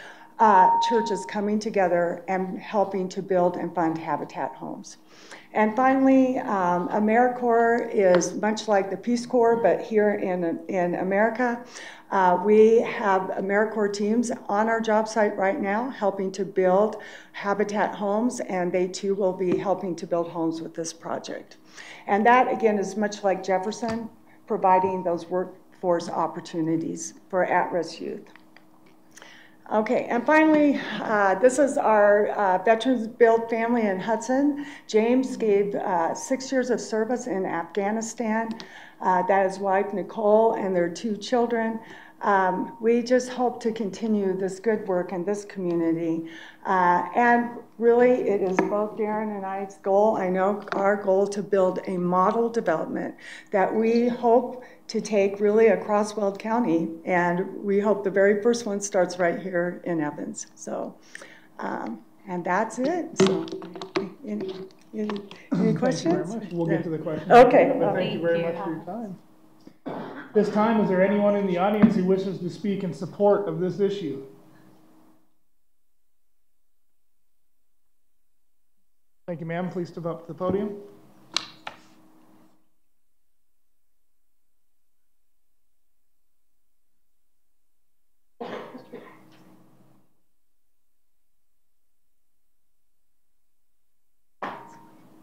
churches coming together and helping to build and fund Habitat homes. And finally, Americorps is much like the Peace Corps, but here in America. We have Americorps teams on our job site right now helping to build Habitat homes, and they too will be helping to build homes with this project. And that, again, is much like Jefferson, providing those workforce opportunities for at-risk youth. Okay, and finally, this is our Veterans Build family in Hudson. James gave 6 years of service in Afghanistan. That is wife, Nicole, and their 2 children. We just hope to continue this good work in this community. And really, it is both Darren and I's goal, I know our goal, to build a model development that we hope to take really across Weld County. And we hope the very first one starts right here in Evans. So, and that's it. So, any questions? Thank you very much. We'll get to the questions. Okay. But thank you very much for your time. This time, is there anyone in the audience who wishes to speak in support of this issue? Thank you, ma'am. Please step up to the podium.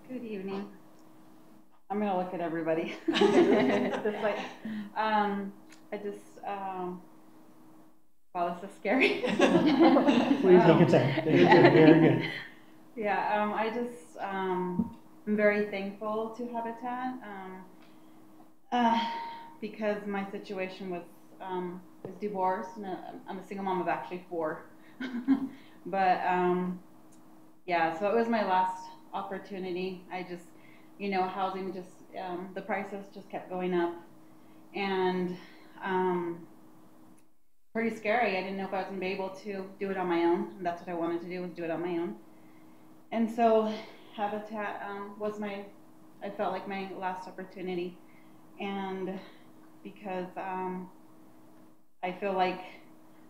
Good evening. I'm going to look at everybody. This way. I just, wow, this is scary. Please take your time. Very good. Yeah, I just, I'm very thankful to Habitat because my situation was divorced, and I'm a single mom of actually 4. But yeah, so it was my last opportunity. I just, you know, housing just, the prices just kept going up, and pretty scary. I didn't know if I was going to be able to do it on my own, and that's what I wanted to do, was do it on my own. And so Habitat was I felt like my last opportunity, and because I feel like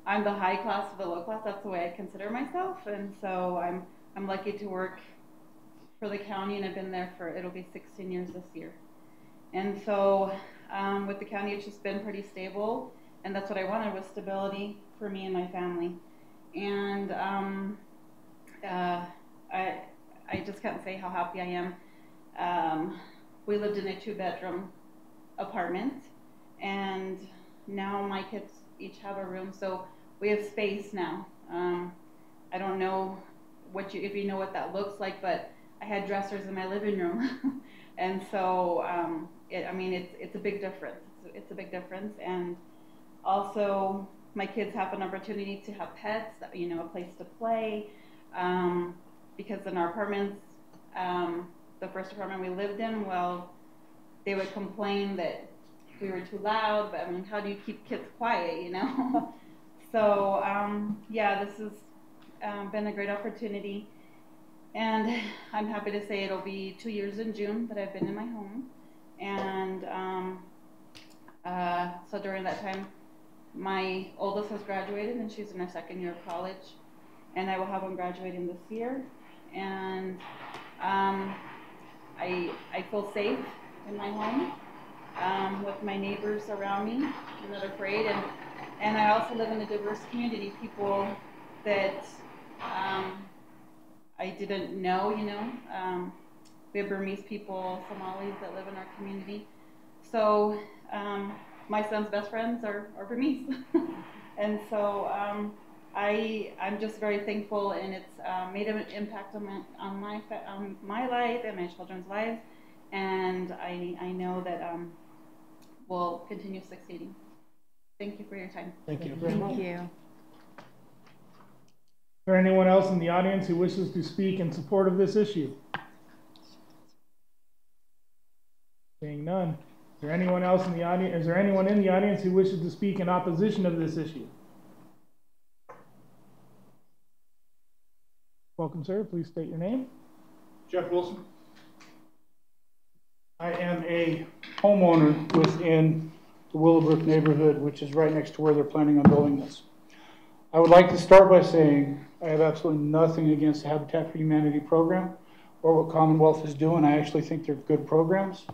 I'm the high class of the low class, that's the way I consider myself, and so I'm lucky to work for the county, and I've been there for, it'll be 16 years this year. And so with the county, it's just been pretty stable, and that's what I wanted, was stability for me and my family. And I just can't say how happy I am. We lived in a 2-bedroom apartment, and now my kids each have a room, so we have space now. I don't know if you know what that looks like, but I had dressers in my living room. And so, I mean, it's a big difference. It's a big difference. And also, my kids have an opportunity to have pets, you know, a place to play. Because in our apartments, the first apartment we lived in, well, they would complain that we were too loud, but I mean, how do you keep kids quiet, you know? So, yeah, this has been a great opportunity. And I'm happy to say it'll be 2 years in June that I've been in my home. And so during that time, my oldest has graduated, and she's in her 2nd year of college. And I will have one graduating this year. And I feel safe in my home with my neighbors around me. I'm not afraid. And I also live in a diverse community, people that I didn't know, you know. We have Burmese people, Somalis that live in our community. So my son's best friends are Burmese. And so I'm just very thankful, and it's made an impact on my life and my children's lives, and I know that we'll continue succeeding. Thank you for your time. Thank you. Thank you. Is there anyone else in the audience who wishes to speak in support of this issue? Seeing none. Is there anyone else in the audience? Is there anyone in the audience who wishes to speak in opposition of this issue? Welcome, sir. Please state your name. Jeff Wilson. I am a homeowner within the Willowbrook neighborhood, which is right next to where they're planning on building this. I would like to start by saying I have absolutely nothing against the Habitat for Humanity program or what Commonwealth is doing. I actually think they're good programs.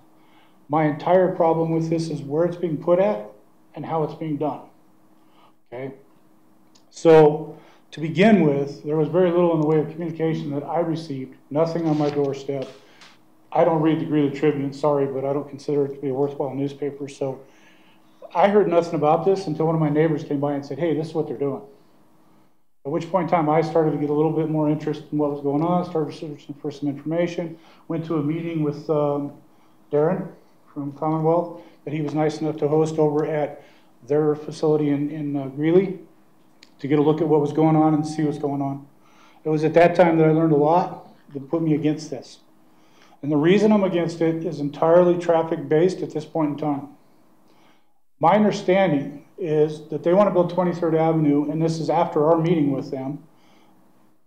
My entire problem with this is where it's being put at and how it's being done. Okay? So, to begin with, there was very little in the way of communication that I received, nothing on my doorstep. I don't read the Greeley Tribune, sorry, but I don't consider it to be a worthwhile newspaper. So I heard nothing about this until one of my neighbors came by and said, hey, this is what they're doing. At which point in time I started to get a little bit more interest in what was going on, started searching for some information, went to a meeting with Darren from Commonwealth that he was nice enough to host over at their facility in Greeley to get a look at what was going on and see what's going on. It was at that time that I learned a lot that put me against this. And the reason I'm against it is entirely traffic-based at this point in time. My understanding is that they want to build 23rd Avenue, and this is after our meeting with them,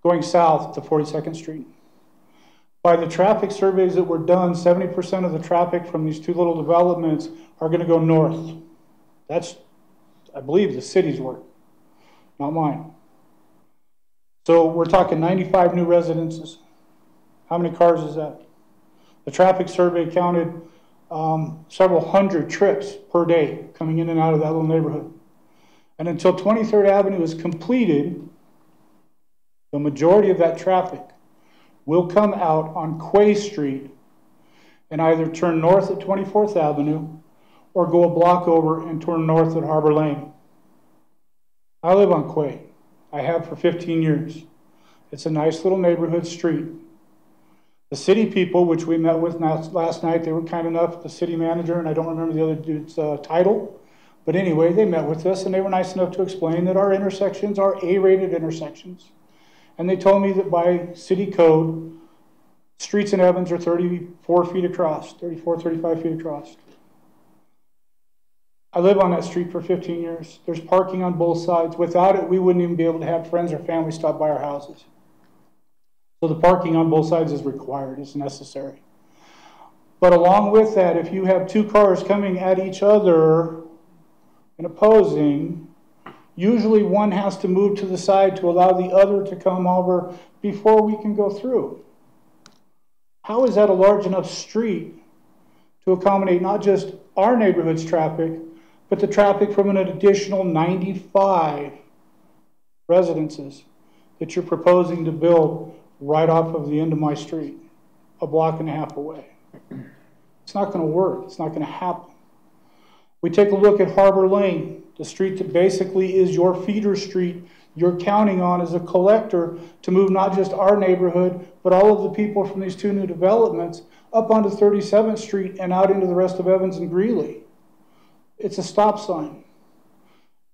going south to 42nd Street. By the traffic surveys that were done, 70% of the traffic from these two little developments are going to go north. That's, I believe, the city's work, not mine. So we're talking 95 new residences. How many cars is that? The traffic survey counted several hundred trips per day coming in and out of that little neighborhood. And until 23rd Avenue is completed, the majority of that traffic will come out on Quay Street and either turn north at 24th Avenue or go a block over and turn north at Harbor Lane. I live on Quay. I have for 15 years. It's a nice little neighborhood street. The city people, which we met with last night, they were kind enough, the city manager, and I don't remember the other dude's title, but anyway, they met with us and they were nice enough to explain that our intersections are A-rated intersections. And they told me that by city code, streets in Evans are 34 feet across, 34, 35 feet across. I live on that street for 15 years. There's parking on both sides. Without it, we wouldn't even be able to have friends or family stop by our houses. So the parking on both sides is required, it's necessary. But along with that, if you have two cars coming at each other and opposing, usually one has to move to the side to allow the other to come over before we can go through. How is that a large enough street to accommodate not just our neighborhood's traffic, but the traffic from an additional 95 residences that you're proposing to build right off of the end of my street, a block and a half away? It's not going to work. It's not going to happen. We take a look at Harbor Lane, the street that basically is your feeder street you're counting on as a collector to move not just our neighborhood, but all of the people from these two new developments up onto 37th Street and out into the rest of Evans and Greeley. It's a stop sign.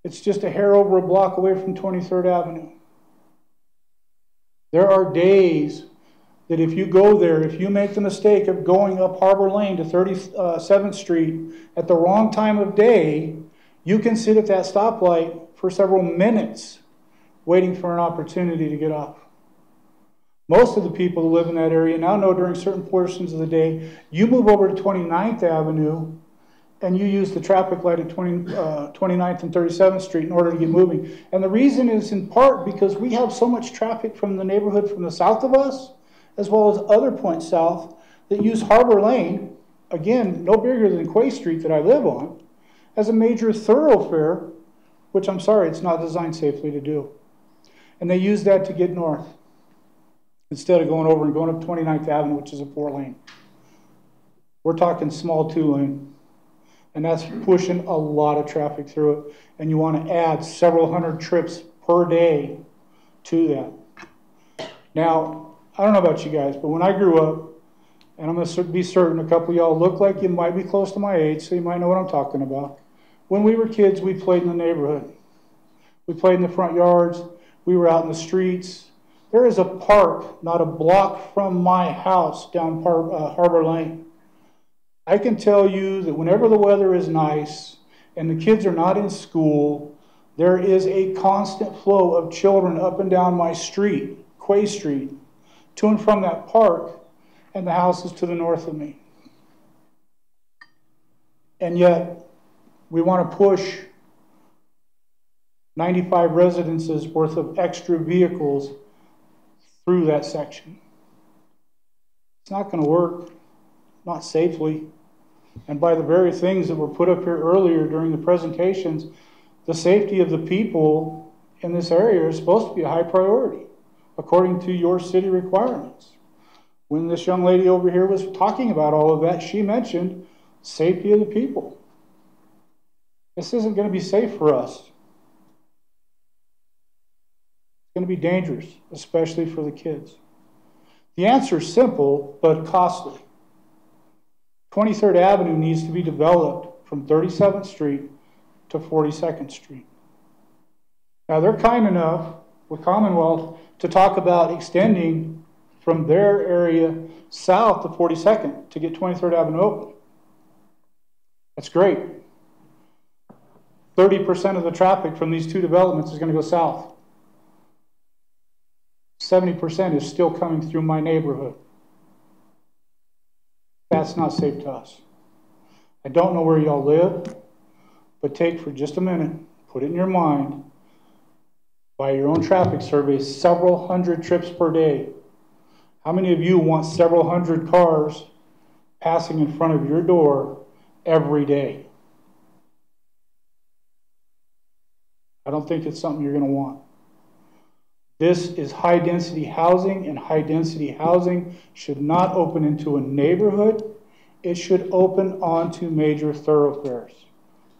It's just a hair over a block away from 23rd Avenue. There are days that if you go there, if you make the mistake of going up Harbor Lane to 37th Street at the wrong time of day, you can sit at that stoplight for several minutes waiting for an opportunity to get off. Most of the people who live in that area now know during certain portions of the day, you move over to 29th Avenue and you use the traffic light at 29th and 37th Street in order to get moving. And the reason is in part because we have so much traffic from the neighborhood from the south of us, as well as other points south, that use Harbor Lane, again, no bigger than Quay Street that I live on, as a major thoroughfare, which I'm sorry, it's not designed safely to do. And they use that to get north, instead of going over and going up 29th Avenue, which is a 4-lane. We're talking small 2-lane. And that's pushing a lot of traffic through it. And you want to add several hundred trips per day to that. Now, I don't know about you guys, but when I grew up, and I'm going to be certain a couple of y'all look like you might be close to my age, so you might know what I'm talking about. When we were kids, we played in the neighborhood. We played in the front yards. We were out in the streets. There is a park not a block from my house down Harbor Lane. I can tell you that whenever the weather is nice and the kids are not in school, there is a constant flow of children up and down my street, Quay Street, to and from that park and the houses to the north of me. And yet, we want to push 95 residences worth of extra vehicles through that section. It's not going to work, not safely. And by the very things that were put up here earlier during the presentations, the safety of the people in this area is supposed to be a high priority, according to your city requirements. When this young lady over here was talking about all of that, she mentioned safety of the people. This isn't going to be safe for us. It's going to be dangerous, especially for the kids. The answer is simple, but costly. 23rd Avenue needs to be developed from 37th Street to 42nd Street. Now, they're kind enough with Commonwealth to talk about extending from their area south to 42nd to get 23rd Avenue open. That's great. 30% of the traffic from these two developments is going to go south. 70% is still coming through my neighborhood. That's not safe to us. I don't know where y'all live, but take for just a minute, put it in your mind, by your own traffic surveys, several hundred trips per day. How many of you want several hundred cars passing in front of your door every day? I don't think it's something you're going to want. This is high density housing, and high density housing should not open into a neighborhood. It should open onto major thoroughfares.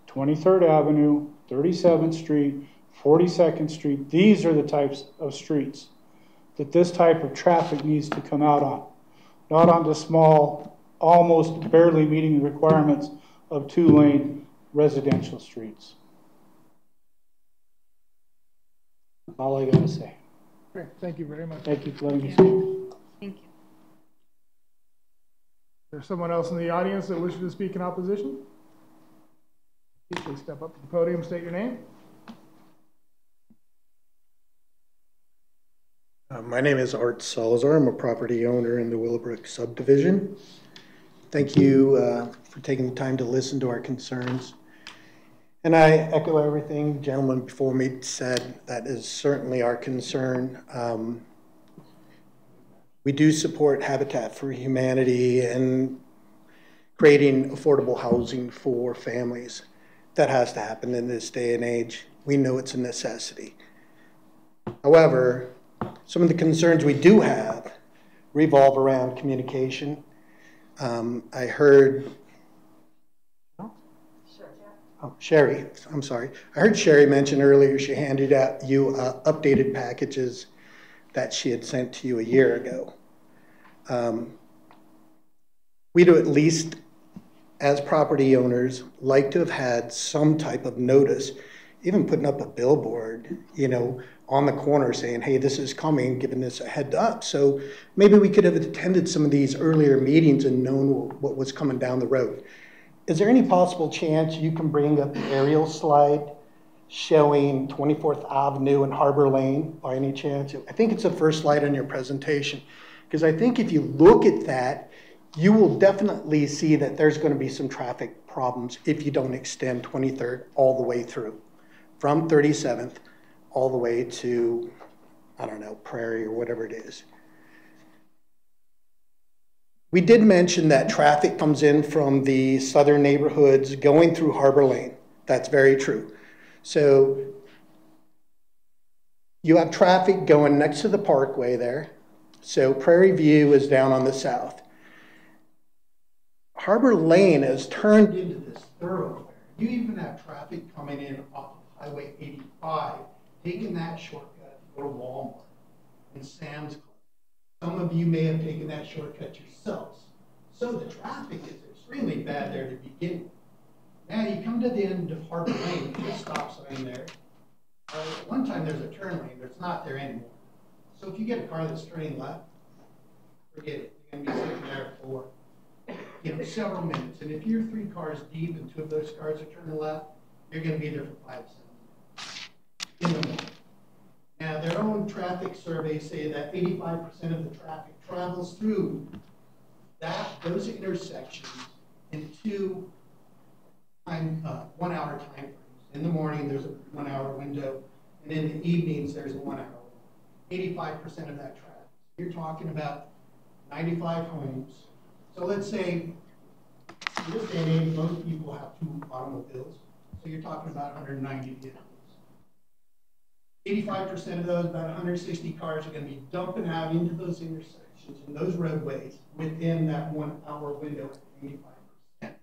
23rd Avenue, 37th Street, 42nd Street. These are the types of streets that this type of traffic needs to come out on. Not onto small, almost barely meeting the requirements of 2-lane residential streets. All I gotta say. Great, thank you very much. Thank you for letting me speak. Thank you. Is there someone else in the audience that wishes to speak in opposition? Please step up to the podium, state your name. My name is Art Salazar. I'm a property owner in the Willowbrook Subdivision. Thank you for taking the time to listen to our concerns. And I echo everything the gentleman before me said. That is certainly our concern. We do support Habitat for Humanity and creating affordable housing for families. That has to happen in this day and age. We know it's a necessity. However, some of the concerns we do have revolve around communication. I heard Sherry, I'm sorry. I heard Sherry mention earlier she handed out you updated packages that she had sent to you a year ago. We do, at least as property owners, like to have had some type of notice, even putting up a billboard, you know, on the corner saying, hey, this is coming, giving this a head up. So maybe we could have attended some of these earlier meetings and known what was coming down the road. Is there any possible chance you can bring up the aerial slide showing 24th Avenue and Harbor Lane by any chance? I think it's the first slide on your presentation, because I think if you look at that, you will definitely see that there's going to be some traffic problems if you don't extend 23rd all the way through, from 37th all the way to, I don't know, Prairie or whatever it is. We did mention that traffic comes in from the southern neighborhoods going through Harbor Lane. That's very true. So you have traffic going next to the parkway there. So Prairie View is down on the south. Harbor Lane has turned into this thoroughfare. You even have traffic coming in off of Highway 85, taking that shortcut to go to Walmart and Sam's Club. Some of you may have taken that shortcut yourselves. So the traffic is extremely bad there to begin with. Now you come to the end of Harbor Lane, there's a stop sign there. One time there's a turn lane, but it's not there anymore. So if you get a car that's turning left, forget it. You're going to be sitting there for several minutes. And if you're 3 cars deep and 2 of those cars are turning left, you're going to be there for 5 seconds in the morning. Now, their own traffic surveys say that 85% of the traffic travels through those intersections in 1 hour time frames. In the morning, there's a 1 hour window, and in the evenings, there's a 1 hour window. 85% of that traffic. You're talking about 95 homes. So let's say, in this day and age, most people have 2 automobiles. So you're talking about 190 vehicles. 85% of those, about 160 cars, are going to be dumping out into those intersections and those roadways within that 1 hour window at 85%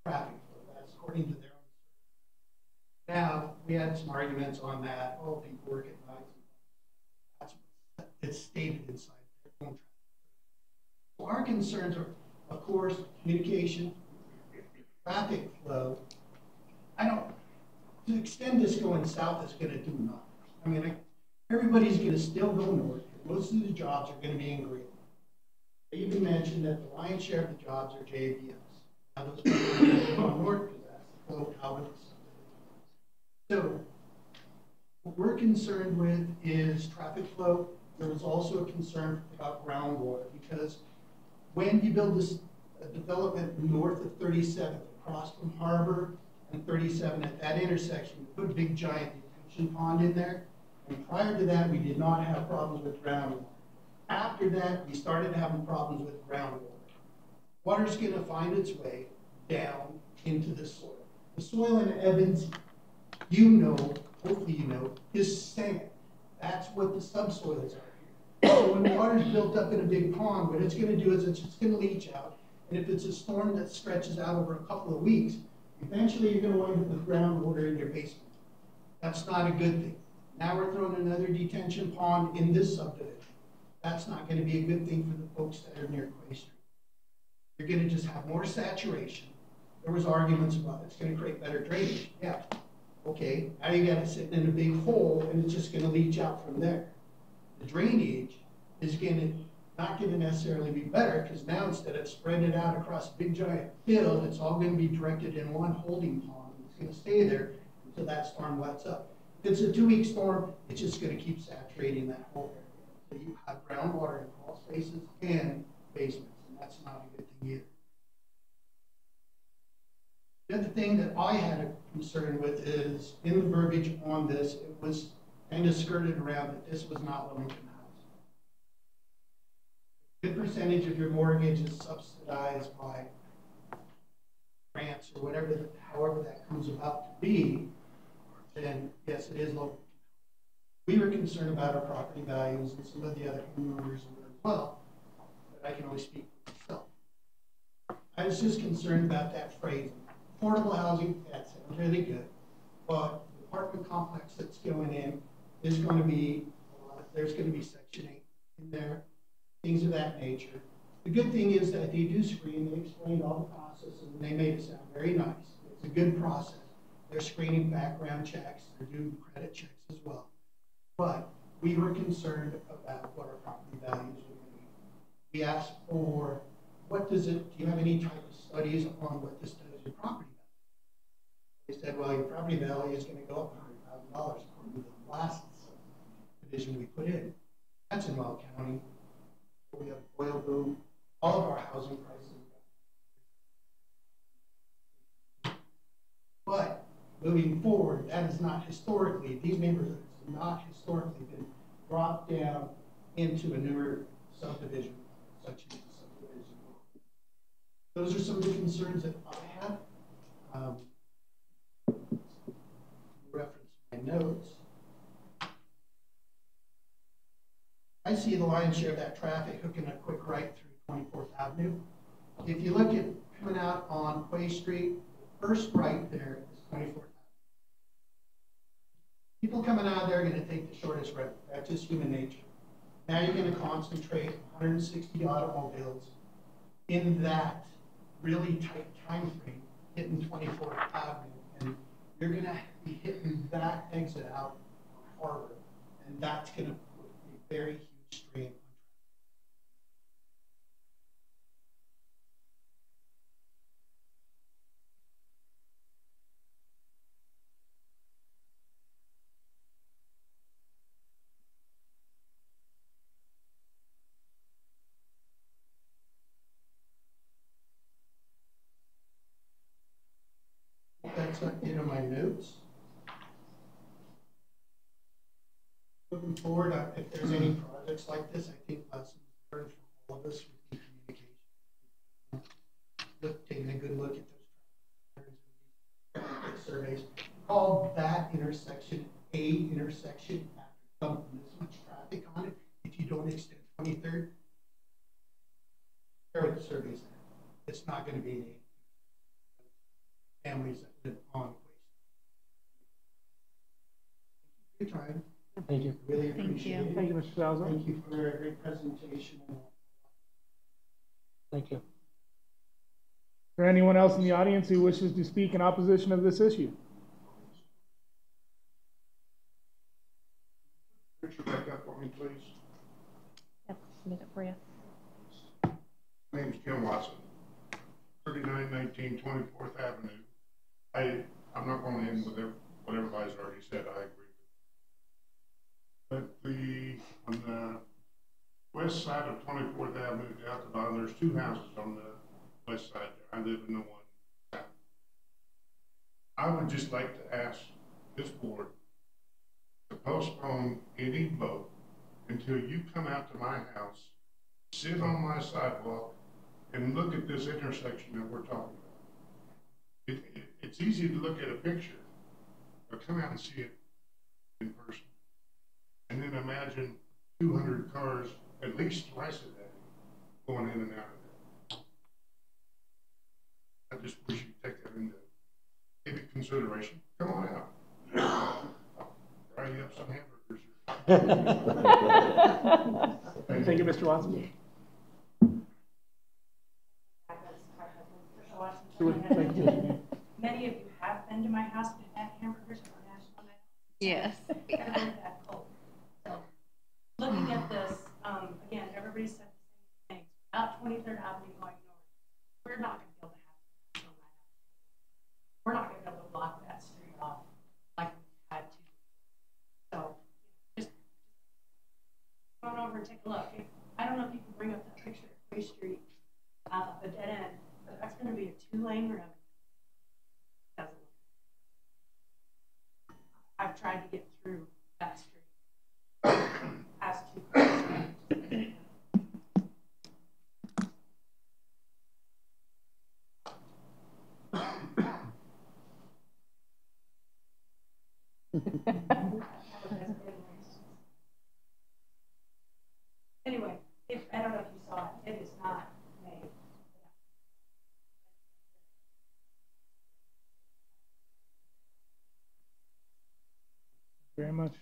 traffic flow. That's according to their own. Now, we had some arguments on that. Oh, people work at night. That's it's stated inside their own traffic. So our concerns are, of course, communication, traffic flow. To extend this going south is going to do nothing. I mean, everybody's going to still go north. Most of the jobs are going to be in Greeley. I even mentioned that the lion's share of the jobs are JVS. Now, those people are going to go north because that's the flow out of the subdivision. So, what we're concerned with is traffic flow. There was also a concern about groundwater because when you build this development north of 37th, across from Harbor and 37 at that intersection, we put a big giant detention pond in there. And prior to that, we did not have problems with groundwater. After that, we started having problems with groundwater. Water's going to find its way down into the soil. The soil in Evans, you know, hopefully you know, is sand. That's what the subsoils are here. So when water's built up in a big pond, what it's going to do is it's just going to leach out. And if it's a storm that stretches out over a couple of weeks, eventually you're going to wind up with groundwater in your basement. That's not a good thing. Now we're throwing another detention pond in this subdivision. That's not going to be a good thing for the folks that are near Quay Street. You're going to just have more saturation. There was arguments about it's going to create better drainage. Yeah. Okay, now you got it sitting in a big hole and it's just going to leach out from there. The drainage is going to not going to necessarily be better because now instead of spreading it out across a big giant field, it's all going to be directed in one holding pond. It's going to stay there until that storm lets up. If it's a 2-week storm, it's just going to keep saturating that whole area. So you have groundwater in crawl spaces and basements, and that's not a good thing either. The other thing that I had a concern with is in the verbiage on this, it was kind of skirted around that this was not low-income housing. A good percentage of your mortgage is subsidized by grants or whatever, however that comes about to be, then yes, it is low. We were concerned about our property values and some of the other homeowners were as well, but I can only speak for myself. I was just concerned about that phrase. Affordable housing, that sounds really good, but the apartment complex that's going in is going to be, there's going to be Section 8 in there, things of that nature. The good thing is that they do screen, they explained all the processes, and they made it sound very nice. It's a good process. They're screening background checks, they're doing credit checks as well. But we were concerned about what our property values were going to be. We asked for, what does it, do you have any type of studies on what this does to your property value? They said, well, your property value is going to go up $100,000 according to the last division we put in. That's in Weld County. We have oil boom. All of our housing prices. But moving forward, that is not historically, these neighborhoods have not historically been brought down into a newer subdivision, such as the subdivision. Those are some of the concerns that I have. Reference my notes. I see the lion's share of that traffic hooking a quick right through 24th Avenue. If you look at coming out on Quay Street, first right there is 24th Avenue. People coming out there are going to take the shortest route. That's just human nature. Now you're going to concentrate 160 automobiles in that really tight time frame, hitting 24th Avenue. And you're going to be hitting that exit out on Harbor. And that's going to put a very huge strain on traffic. That's not in my notes. Moving forward, if there's any projects like this, I think lessons learned from all of us would be communication. Taking a good look at those surveys. Call that intersection a intersection after dumping this much traffic on it. If you don't extend 23rd, there are the surveys there. It's not going to be any families that live on the way. Your time. Thank you. Really appreciate it. Thank you, Mr. Salzo. Thank you for a great presentation. Thank you. Is there anyone else in the audience who wishes to speak in opposition of this issue? Picture back up for me, please. Yep, submit it for you. My name's Jim Watson, 3919 24th Avenue. I'm not going to end with what everybody's already said. I agree. But on the west side of 24th Avenue, out the bottom, there's two houses on the west side there. I live in the one south. I would just like to ask this board to postpone any vote until you come out to my house, sit on my sidewalk, and look at this intersection that we're talking about. It's easy to look at a picture, but come out and see it in person. And then imagine 200 cars at least twice a day going in and out of there. I just wish you'd take that into consideration. Come on out. Fry you up some hamburgers. Thank you, Mr. Watson. Many of you have been to my house and had hamburgers for National Night. Yes. That cold. So, looking at this, again, everybody said the same things. Out 23rd Avenue going north, we're not going to be able to have National Night. We're not going to be able to block that street off like we had to. So, just go on over and take a look. I don't know if you can bring up that picture of Quay Street, the dead end, but that's going to be a 2-lane road. I've tried to get through that street as to anyway, I don't know if you saw it. It is not made. Very much. Is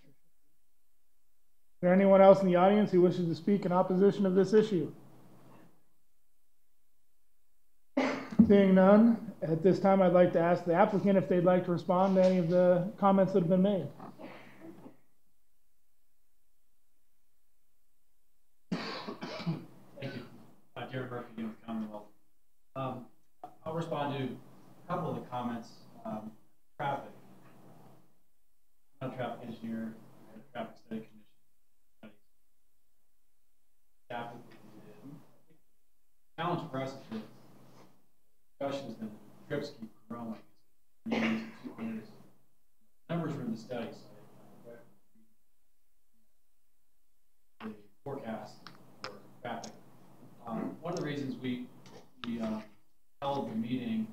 there anyone else in the audience who wishes to speak in opposition of this issue? Seeing none, at this time I'd like to ask the applicant if they'd like to respond to any of the comments that have been made. Thank you. Jared Murphy again with Commonwealth. I'll respond to a couple of the comments. Traffic. I'm not a traffic engineer, I'm a traffic study commission. Staff the challenge for us is that discussion is that the trips keep growing. Numbers are in the study, so the forecast for traffic. One of the reasons we held the meeting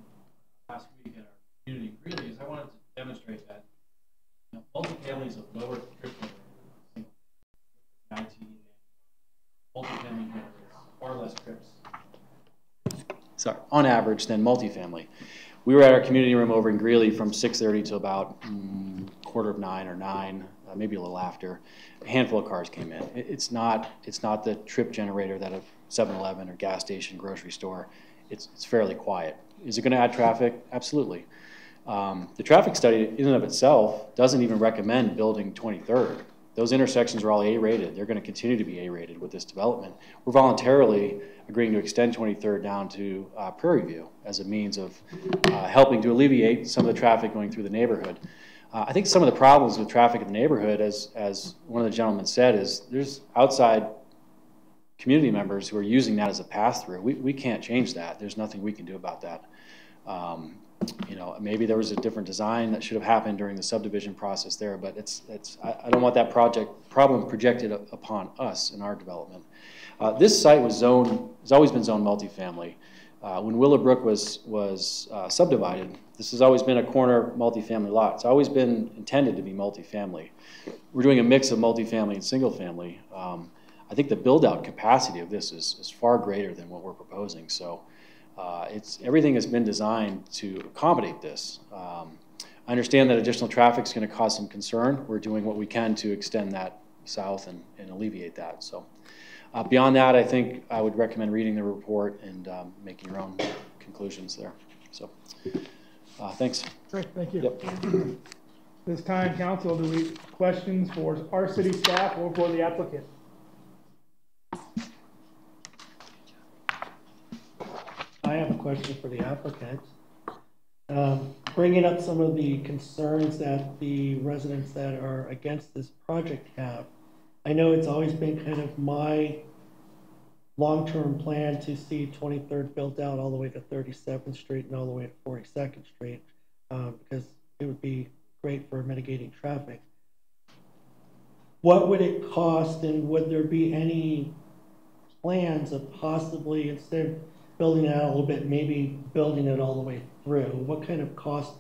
last week at our community in Greeley is I wanted to demonstrate that multifamilies of lower trip rate, multifamily generates far less trips. Sorry, on average than multifamily. We were at our community room over in Greeley from 6:30 to about 8:45 or 9, maybe a little after. A handful of cars came in. It's not the trip generator that a 7-Eleven or gas station, grocery store. It's fairly quiet. Is it going to add traffic? Absolutely. The traffic study in and of itself doesn't even recommend building 23rd. Those intersections are all A-rated. They're going to continue to be A-rated with this development. We're voluntarily agreeing to extend 23rd down to Prairie View as a means of helping to alleviate some of the traffic going through the neighborhood. I think some of the problems with traffic in the neighborhood, as one of the gentlemen said, is there's outside community members who are using that as a pass-through. We can't change that. There's nothing we can do about that. you know, maybe there was a different design that should have happened during the subdivision process there, but I don't want that problem projected upon us in our development. This site was zoned, has always been zoned multifamily. When Willowbrook was subdivided, this has always been a corner multifamily lot. It's always been intended to be multifamily. We're doing a mix of multifamily and single family. I think the build-out capacity of this is far greater than what we're proposing. So everything has been designed to accommodate this. I understand that additional traffic is going to cause some concern. We're doing what we can to extend that south and alleviate that. So beyond that, I think I would recommend reading the report and making your own conclusions there. So thanks. Great, thank you. Yep. This time, council, do we questions for our city staff or for the applicant? I have a question for the applicant. Bringing up some of the concerns that the residents that are against this project have. I know it's always been kind of my long-term plan to see 23rd built out all the way to 37th Street and all the way to 42nd Street because it would be great for mitigating traffic. What would it cost, and would there be any plans of possibly, instead of building it out a little bit, maybe building it all the way through? What kind of cost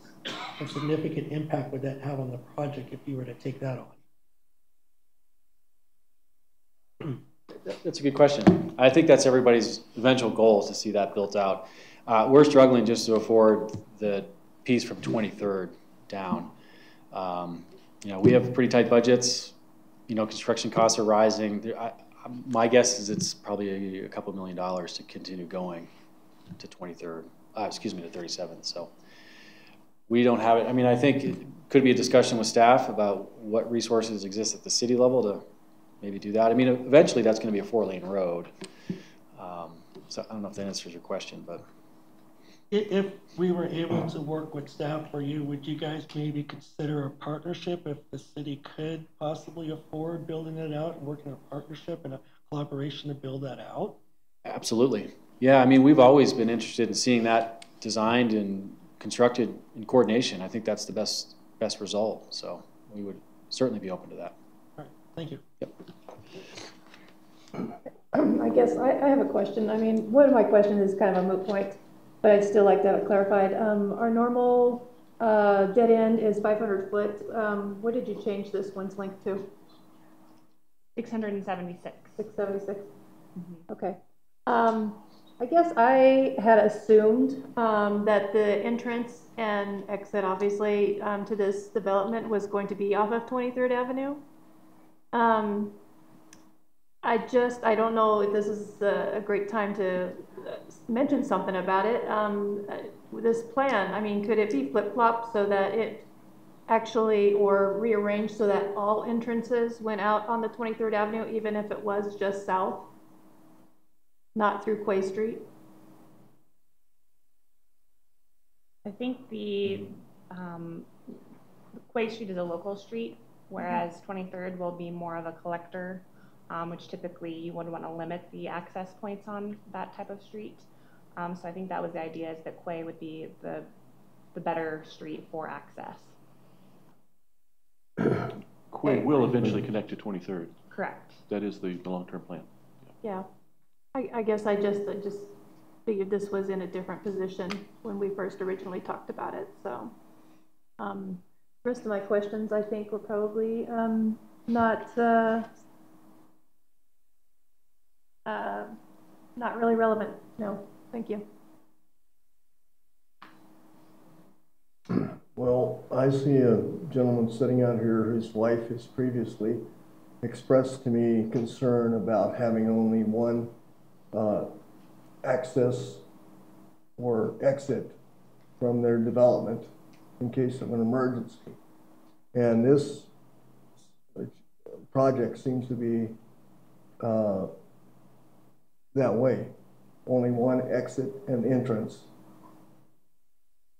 and significant impact would that have on the project if you were to take that on? That's a good question. I think that's everybody's eventual goal, is to see that built out. We're struggling just to afford the piece from 23rd down. You know, we have pretty tight budgets. You know, construction costs are rising. My guess is it's probably a couple $1 million to continue going to 23rd, excuse me, to 37th. So we don't have it. I mean, I think it could be a discussion with staff about what resources exist at the city level to maybe do that. I mean, eventually that's going to be a 4-lane road. So I don't know if that answers your question, but. If we were able to work with staff for you, would you guys maybe consider a partnership if the city could possibly afford building it out and working a partnership and a collaboration to build that out? Absolutely. Yeah, I mean, we've always been interested in seeing that designed and constructed in coordination. I think that's the best result. So we would certainly be open to that. All right, thank you. Yep. I guess I have a question. I mean, one of my questions is kind of a moot point, but I'd still like to have it clarified. Our normal dead end is 500 foot. What did you change this one's length to? 676. 676? Mm-hmm. Okay. I guess I had assumed that the entrance and exit, obviously, to this development was going to be off of 23rd Avenue. I don't know if this is a great time to mention something about it. This plan, I mean, could it be flip-flopped so that it actually, or rearranged so that all entrances went out on the 23rd Avenue, even if it was just south, not through Quay Street? I think the Quay Street is a local street, whereas 23rd will be more of a collector, which typically you would want to limit the access points on that type of street. So I think that was the idea, is that Quay would be the better street for access. Quay will eventually connect to 23rd. Correct. That is the long-term plan. Yeah. I guess I just figured this was in a different position when we first originally talked about it. So the rest of my questions, I think, were probably not really relevant. No, thank you. Well, I see a gentleman sitting out here whose wife has previously expressed to me concern about having only one access or exit from their development in case of an emergency. And this project seems to be that way. Only one exit and entrance,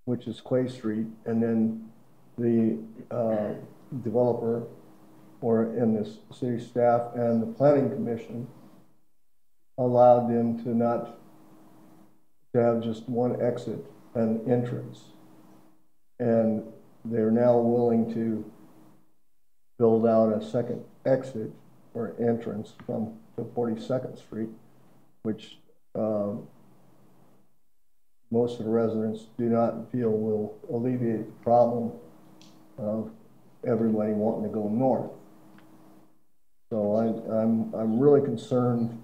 which is Quay Street, and then the developer, or in this city staff and the planning commission, allowed them to not to have just one exit and entrance. And they're now willing to build out a second exit or entrance from to 42nd Street, which most of the residents do not feel will alleviate the problem of everybody wanting to go north. So I'm really concerned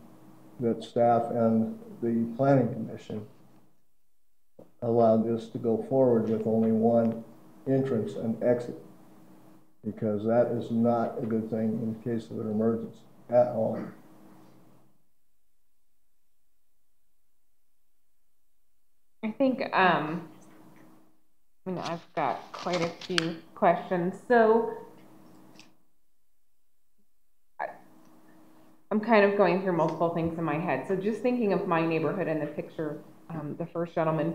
that staff and the Planning Commission allowed this to go forward with only one entrance and exit, because that is not a good thing in case of an emergency at all. I think, I mean, I've got quite a few questions. So I'm kind of going through multiple things in my head. So just thinking of my neighborhood and the picture the first gentleman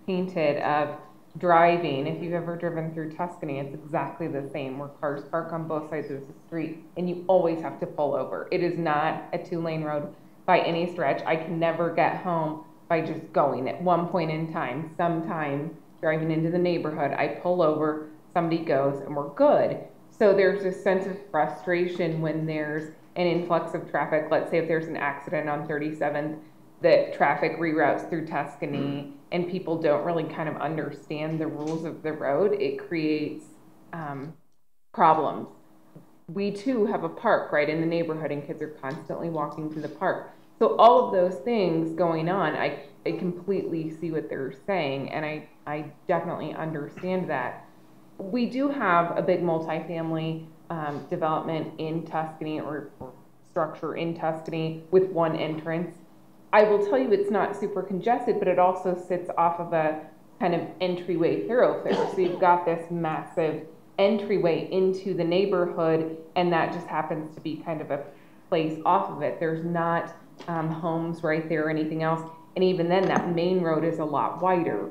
painted of driving, if you've ever driven through Tuscany, it's exactly the same, where cars park on both sides of the street and you always have to pull over. It is not a 2-lane road by any stretch. I can never get home by just going. At one point in time, sometime driving into the neighborhood, I pull over, somebody goes, and we're good. So there's this sense of frustration when there's an influx of traffic. Let's say if there's an accident on 37th, that traffic reroutes through Tuscany and people don't really kind of understand the rules of the road, it creates problems. We too have a park right in the neighborhood and kids are constantly walking to the park. So all of those things going on, I completely see what they're saying, and I definitely understand that. We do have a big multifamily development in Tuscany, or structure in Tuscany with one entrance. I will tell you it's not super congested, but it also sits off of a kind of entryway thoroughfare. So you've got this massive entryway into the neighborhood, and that just happens to be kind of a place off of it. There's not homes right there or anything else. And even then, that main road is a lot wider.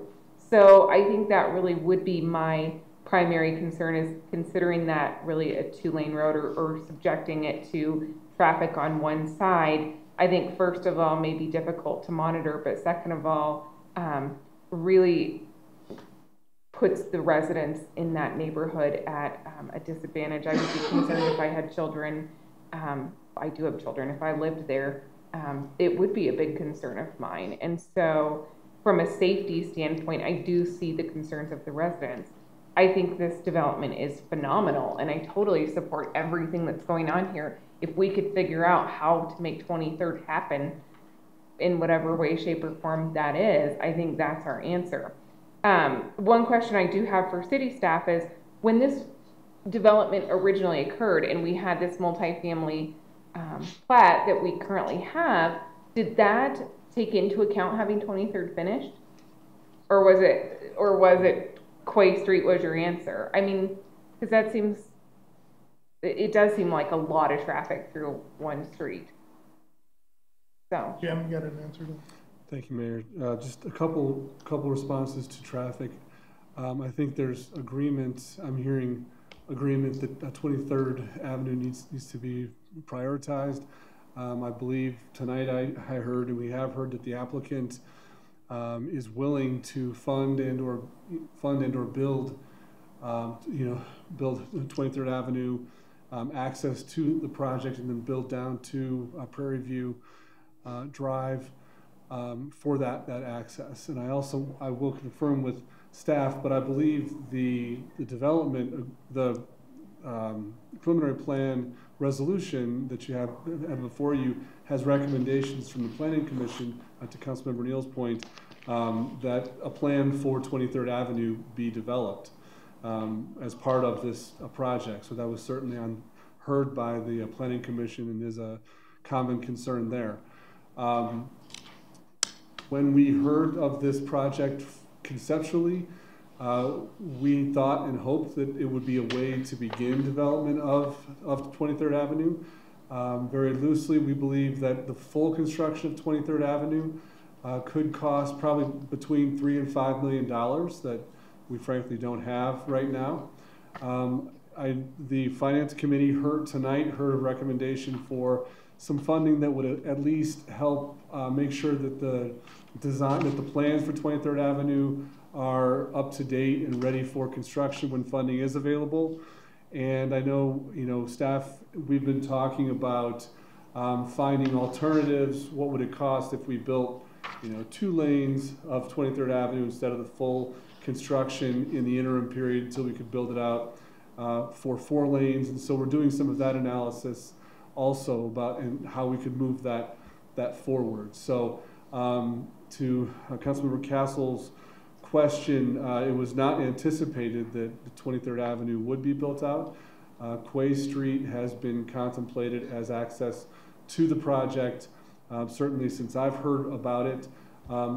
So I think that really would be my primary concern, is considering that really a 2-lane road, or subjecting it to traffic on one side. I think first of all may be difficult to monitor, but second of all, really puts the residents in that neighborhood at a disadvantage. I would be concerned if I had children. I do have children. If I lived there, it would be a big concern of mine. And so from a safety standpoint, I do see the concerns of the residents. I think this development is phenomenal, and I totally support everything that's going on here. If we could figure out how to make 23rd happen in whatever way, shape, or form that is, I think that's our answer. One question I do have for city staff is, when this development originally occurred and we had this multifamily plat that we currently have, did that take into account having 23rd finished? Or was it Quay Street was your answer? I mean, because that seems, it does seem like a lot of traffic through one street. So, Jim, you got an answer to that? Thank you, Mayor. Just a couple responses to traffic. I think there's agreement. I'm hearing agreement that 23rd Avenue needs to be prioritized. I believe tonight I heard, and we have heard, that the applicant is willing to fund and or build, build 23rd Avenue access to the project, and then build down to Prairie View Drive for that access. And I will confirm with staff, but I believe the development, the preliminary plan resolution that you have before you has recommendations from the Planning Commission, to Councilmember Neal's point, that a plan for 23rd Avenue be developed as part of this project. So that was certainly heard by the Planning Commission, and is a common concern there. When we heard of this project conceptually, we thought and hoped that it would be a way to begin development of 23rd Avenue. Very loosely, we believe that the full construction of 23rd Avenue could cost probably between $3 and $5 million that we frankly don't have right now. The Finance Committee heard a recommendation for some funding that would at least help make sure that the plans for 23rd Avenue are up to date and ready for construction when funding is available. And I know, staff, we've been talking about finding alternatives. What would it cost if we built, 2 lanes of 23rd Avenue instead of the full construction in the interim period until we could build it out for 4 lanes. And so we're doing some of that analysis also about and how we could move that forward. So to Councilmember Castle's question, it was not anticipated that the 23rd Avenue would be built out. Quay Street has been contemplated as access to the project, certainly since I've heard about it,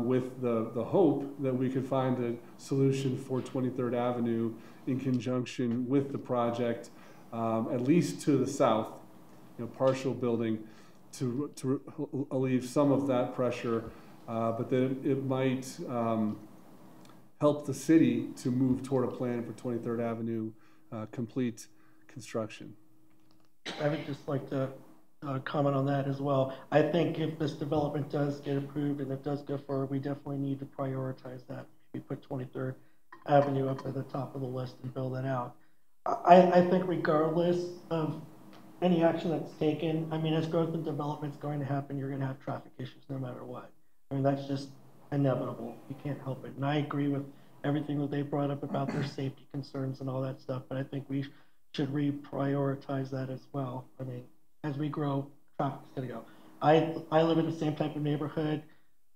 with the hope that we could find a solution for 23rd Avenue in conjunction with the project, at least to the south, partial building to alleviate some of that pressure, but then it might help the city to move toward a plan for 23rd Avenue complete construction. I would just like to comment on that as well. I think if this development does get approved and it does go forward, we definitely need to prioritize that. We put 23rd Avenue up at the top of the list and build that out. I think regardless of any action that's taken, I mean, as growth and development is going to happen, you're going to have traffic issues no matter what. I mean, that's just inevitable. You can't help it. And I agree with everything that they brought up about their safety concerns and all that stuff, but I think we should reprioritize that as well. I mean, as we grow, traffic's going to go. I live in the same type of neighborhood.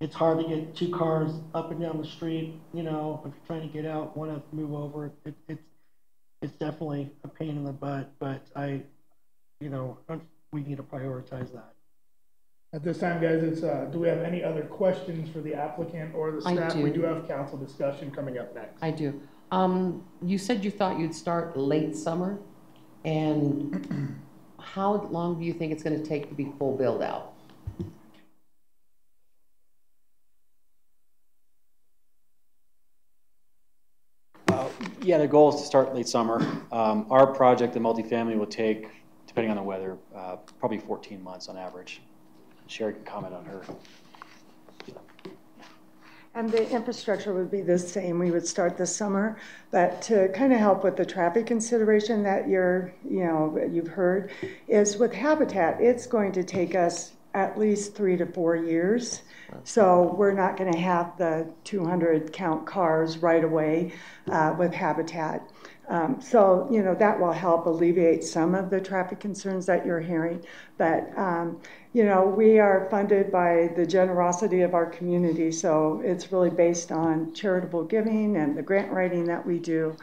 It's hard to get 2 cars up and down the street. If you're trying to get out, one has to move over. It's definitely a pain in the butt, but we need to prioritize that. At this time, guys, it's do we have any other questions for the applicant or the staff? We do have council discussion coming up next. I do. You said you thought you'd start late summer, and how long do you think it's going to take to be full build out? Yeah, the goal is to start late summer. Our project, the multifamily, will take, depending on the weather, probably 14 months on average. Sherry can comment on her. And the infrastructure would be the same. We would start this summer, but to kind of help with the traffic consideration that you've heard, is with Habitat, it's going to take us at least 3 to 4 years. So we're not going to have the 200 count cars right away with Habitat. So, that will help alleviate some of the traffic concerns that you're hearing. But, we are funded by the generosity of our community. So it's really based on charitable giving and the grant writing that we do.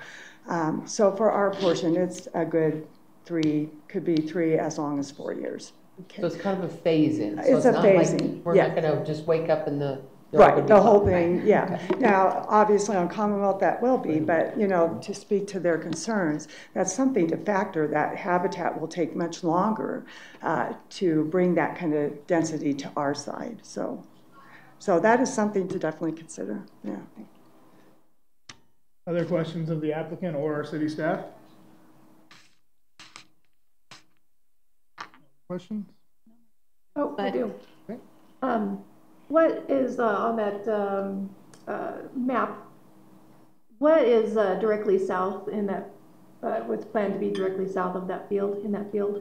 So for our portion, it's a good 3, could be 3 as long as 4 years. Okay. So it's kind of a phase-in. So it's a not phase-in. Like we're not going to just wake up and right, the whole thing, yeah. Now, obviously on Commonwealth that will be, but to speak to their concerns, that's something to factor, that Habitat will take much longer to bring that kind of density to our side. So that is something to definitely consider, yeah. Other questions of the applicant or our city staff? Questions? Oh, I do. What is on that map? What is directly south in that? What's planned to be directly south of that field? In that field?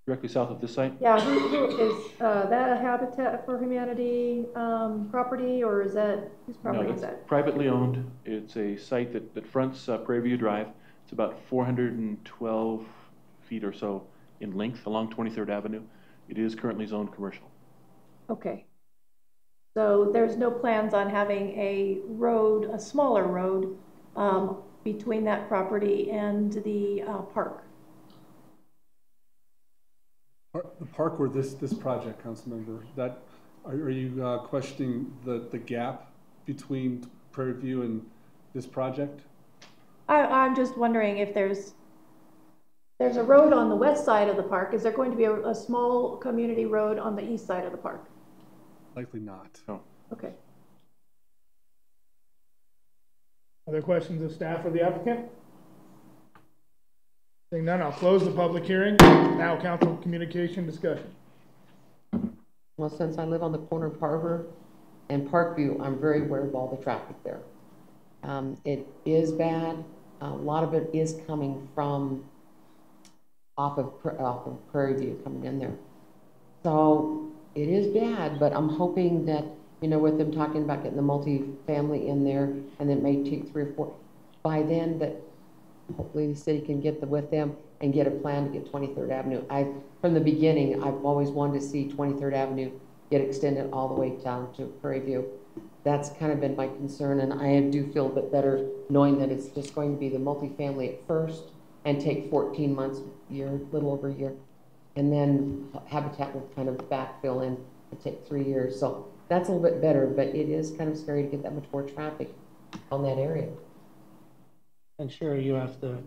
Directly south of this site? Yeah. Who is that a Habitat for Humanity property, or is that whose property is that? Privately owned. It's a site that fronts Prairie View Drive. It's about 412 feet or so in length along 23rd Avenue. It is currently zoned commercial. Okay. So there's no plans on having a road, a smaller road, between that property and the park? The park or this project, Councilmember, that are you questioning the gap between Prairie View and this project? I'm just wondering if there's a road on the west side of the park. Is there going to be a small community road on the east side of the park? Likely not. No. Okay. Other questions of staff or the applicant? Seeing none, I'll close the public hearing. Now, council communication discussion. Well, since I live on the corner of Harbor and Parkview, I'm very aware of all the traffic there. It is bad. A lot of it is coming from off of Prairie View coming in there. So it is bad, but I'm hoping that, you know, with them talking about getting the multi-family in there, and it may take 3 or 4, by then that hopefully the city can get with them and get a plan to get 23rd Avenue. From the beginning, I've always wanted to see 23rd Avenue get extended all the way down to Prairie View. That's kind of been my concern, and I do feel a bit better knowing that it's just going to be the multifamily at first and take 14 months, little over a year, and then Habitat will kind of backfill in and take 3 years. So that's a little bit better, but it is kind of scary to get that much more traffic on that area. And sure, you asked a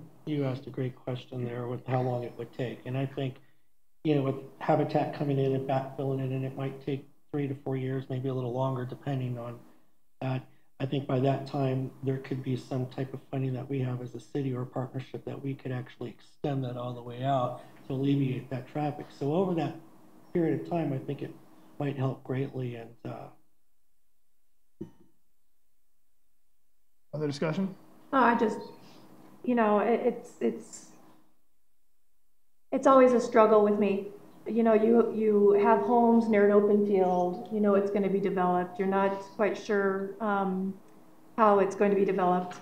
great question there with how long it would take, and I think, you know, with Habitat coming in and backfilling it, and it might take 3 to 4 years, maybe a little longer, depending on that. I think by that time, there could be some type of funding that we have as a city or a partnership that we could actually extend that all the way out to alleviate that traffic. So over that period of time, I think it might help greatly. And other discussion? I just, you know, it's always a struggle with me. You know, you have homes near an open field, you know it's going to be developed. You're not quite sure how it's going to be developed.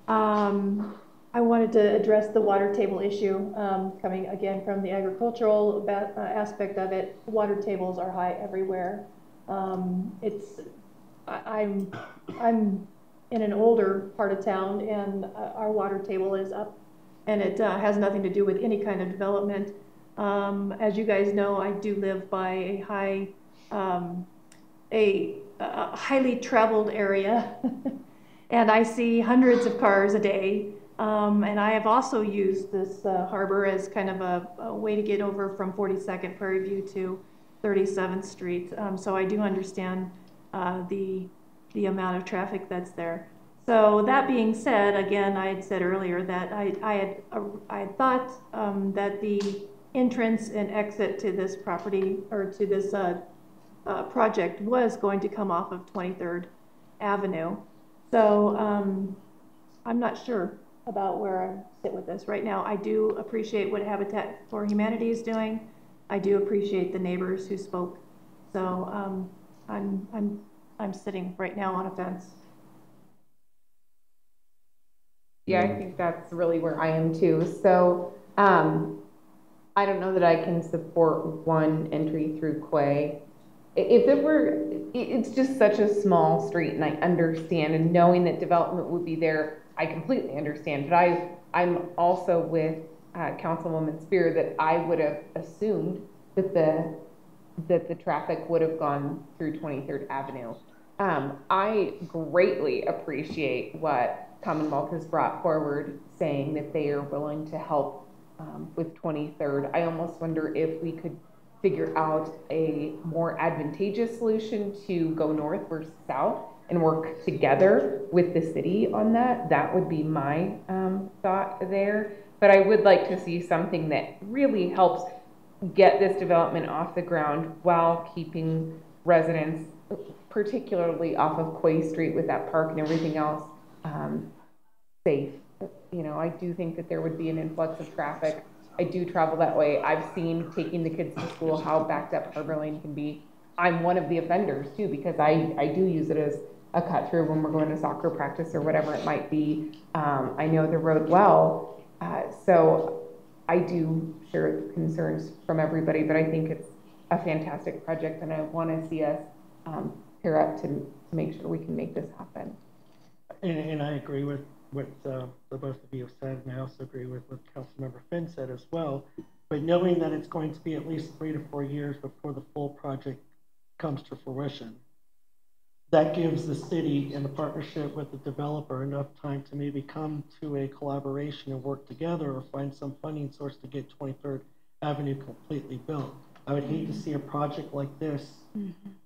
I wanted to address the water table issue, coming again from the agricultural aspect of it. Water tables are high everywhere. I'm in an older part of town, and our water table is up, and it has nothing to do with any kind of development. As you guys know, I do live by a highly traveled area, and I see hundreds of cars a day. And I have also used this harbor as kind of a way to get over from 42nd Prairie View to 37th Street. So I do understand the amount of traffic that's there. So that being said, again, I had said earlier that I had thought that the entrance and exit to this property, or to this project, was going to come off of 23rd Avenue. So I'm not sure about where I sit with this right now. I do appreciate what Habitat for Humanity is doing. I do appreciate the neighbors who spoke. So I'm sitting right now on a fence. Yeah, I think that's really where I am too. So I don't know that I can support one entry through Quay. If it were, it's just such a small street, and I understand, and knowing that development would be there, I completely understand. But I'm also with Councilwoman Spear that I would have assumed that the traffic would have gone through 23rd Avenue. I greatly appreciate what Commonwealth has brought forward, saying that they are willing to help with 23rd. I almost wonder if we could figure out a more advantageous solution to go north versus south and work together with the city on that. That would be my thought there. But I would like to see something that really helps get this development off the ground while keeping residents, particularly off of Quay Street with that park and everything else, safe. You know, I do think that there would be an influx of traffic. I do travel that way. I've seen, taking the kids to school, how backed up Harbor Lane can be. I'm one of the offenders too, because I do use it as a cut through when we're going to soccer practice or whatever it might be. I know the road well, so I do share the concerns from everybody, but I think it's a fantastic project, and I want to see us pair up to make sure we can make this happen. And I agree with what the both of you have said, and I also agree with what Councilmember Finn said as well. But knowing that it's going to be at least 3 to 4 years before the full project comes to fruition, that gives the city, in the partnership with the developer, enough time to maybe come to a collaboration and work together, or find some funding source to get 23rd Avenue completely built. I would hate to see a project like this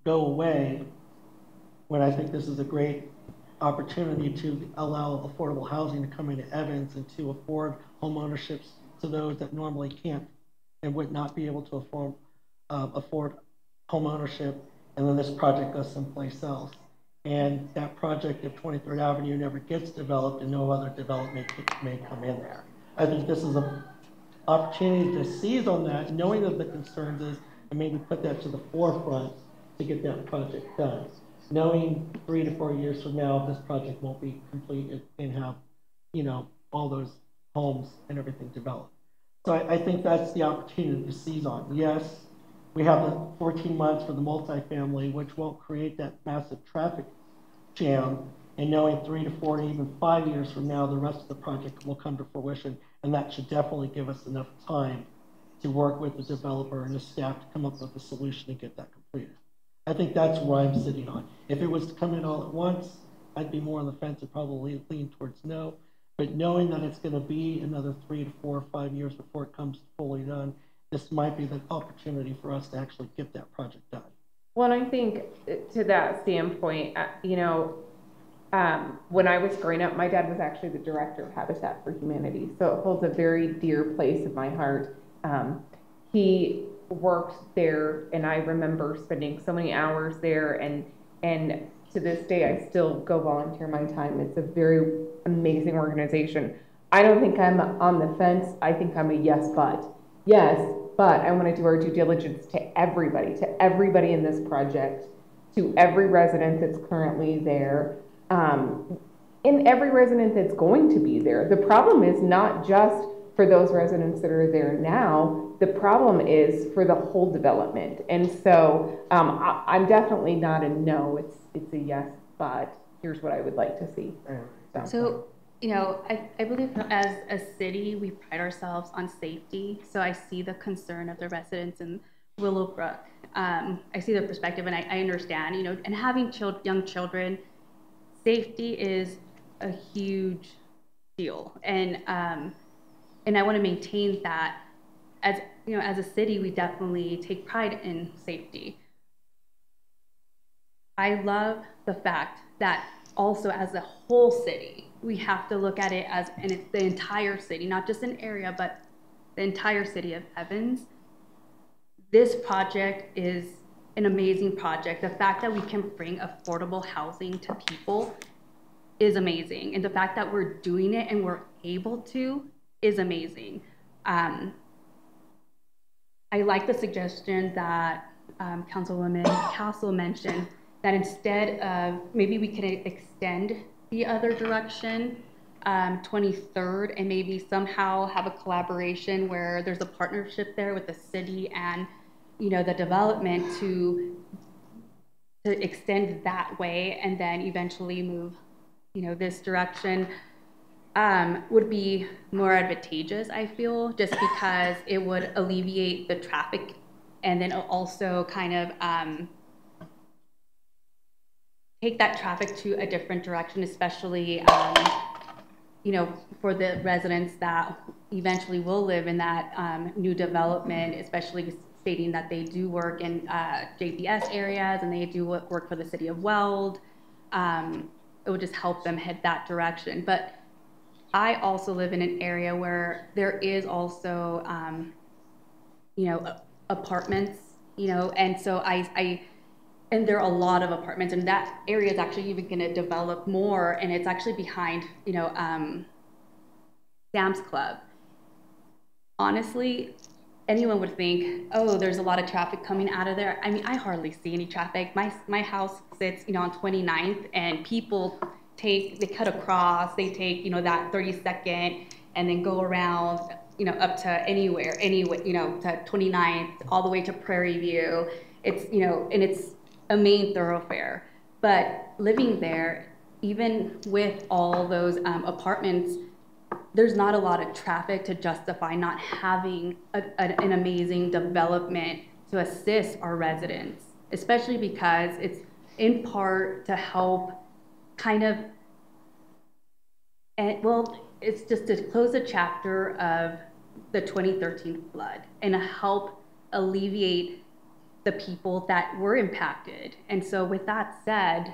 go away, when I think this is a great opportunity to allow affordable housing to come into Evans and to afford home ownerships to those that normally can't and would not be able to afford home ownership and then this project goes someplace else. And that project of 23rd Avenue never gets developed and no other development may come in there. I think this is an opportunity to seize on that, knowing that the concerns is, and maybe put that to the forefront to get that project done. Knowing 3 to 4 years from now, this project won't be completed and have, you know, all those homes and everything developed. So I think that's the opportunity to seize on. Yes, we have the 14 months for the multifamily, which won't create that massive traffic jam. And knowing 3 to 4, even 5 years from now, the rest of the project will come to fruition. And that should definitely give us enough time to work with the developer and the staff to come up with a solution to get that completed. I think that's where I'm sitting on. If it was to come in all at once, I'd be more on the fence and probably lean towards no. But knowing that it's going to be another 3 to 4 or 5 years before it comes fully done, this might be the opportunity for us to actually get that project done. Well, I think to that standpoint, you know, when I was growing up, my dad was actually the director of Habitat for Humanity, so it holds a very dear place in my heart. He worked there, and I remember spending so many hours there, and to this day, I still go volunteer my time. It's a very amazing organization. I don't think I'm on the fence. I think I'm a yes, but. Yes, but I want to do our due diligence to everybody in this project, to every resident that's currently there, and every resident that's going to be there. The problem is not just for those residents that are there now. The problem is for the whole development. And so I'm definitely not a no. It's a yes, but here's what I would like to see. So you know, I believe as a city, we pride ourselves on safety. So I see the concern of the residents in Willowbrook. I see their perspective, and I understand, you know, and having young children, safety is a huge deal. And I want to maintain that. As you know, as a city, we definitely take pride in safety. I love the fact that also as a whole city, we have to look at it as, and it's the entire city, not just an area, but the entire city of Evans. This project is an amazing project. The fact that we can bring affordable housing to people is amazing. And the fact that we're doing it and we're able to is amazing. I like the suggestion that Councilwoman Castle mentioned, that instead of, maybe we can extend the other direction, 23rd, and maybe somehow have a collaboration where there's a partnership there with the city and, you know, the development to extend that way, and then eventually move, you know, this direction. Would be more advantageous, I feel, just because it would alleviate the traffic, and then also kind of take that traffic to a different direction, especially, you know, for the residents that eventually will live in that new development, especially stating that they do work in JPS areas and they do work for the city of Weld. It would just help them head that direction. But I also live in an area where there is also, you know, apartments, you know, and so and there are a lot of apartments, and that area is actually even going to develop more, and it's actually behind, you know, Sam's Club. Honestly, anyone would think, oh, there's a lot of traffic coming out of there. I mean, I hardly see any traffic. My house sits, you know, on 29th, and people they cut across, they take, you know, that 32nd, and then go around, you know, up to anywhere, you know, to 29th, all the way to Prairie View. It's, you know, and it's a main thoroughfare. But living there, even with all those apartments, there's not a lot of traffic to justify not having an amazing development to assist our residents, especially because it's in part to help kind of, and well, it's just to close a chapter of the 2013 flood and to help alleviate the people that were impacted. And so with that said,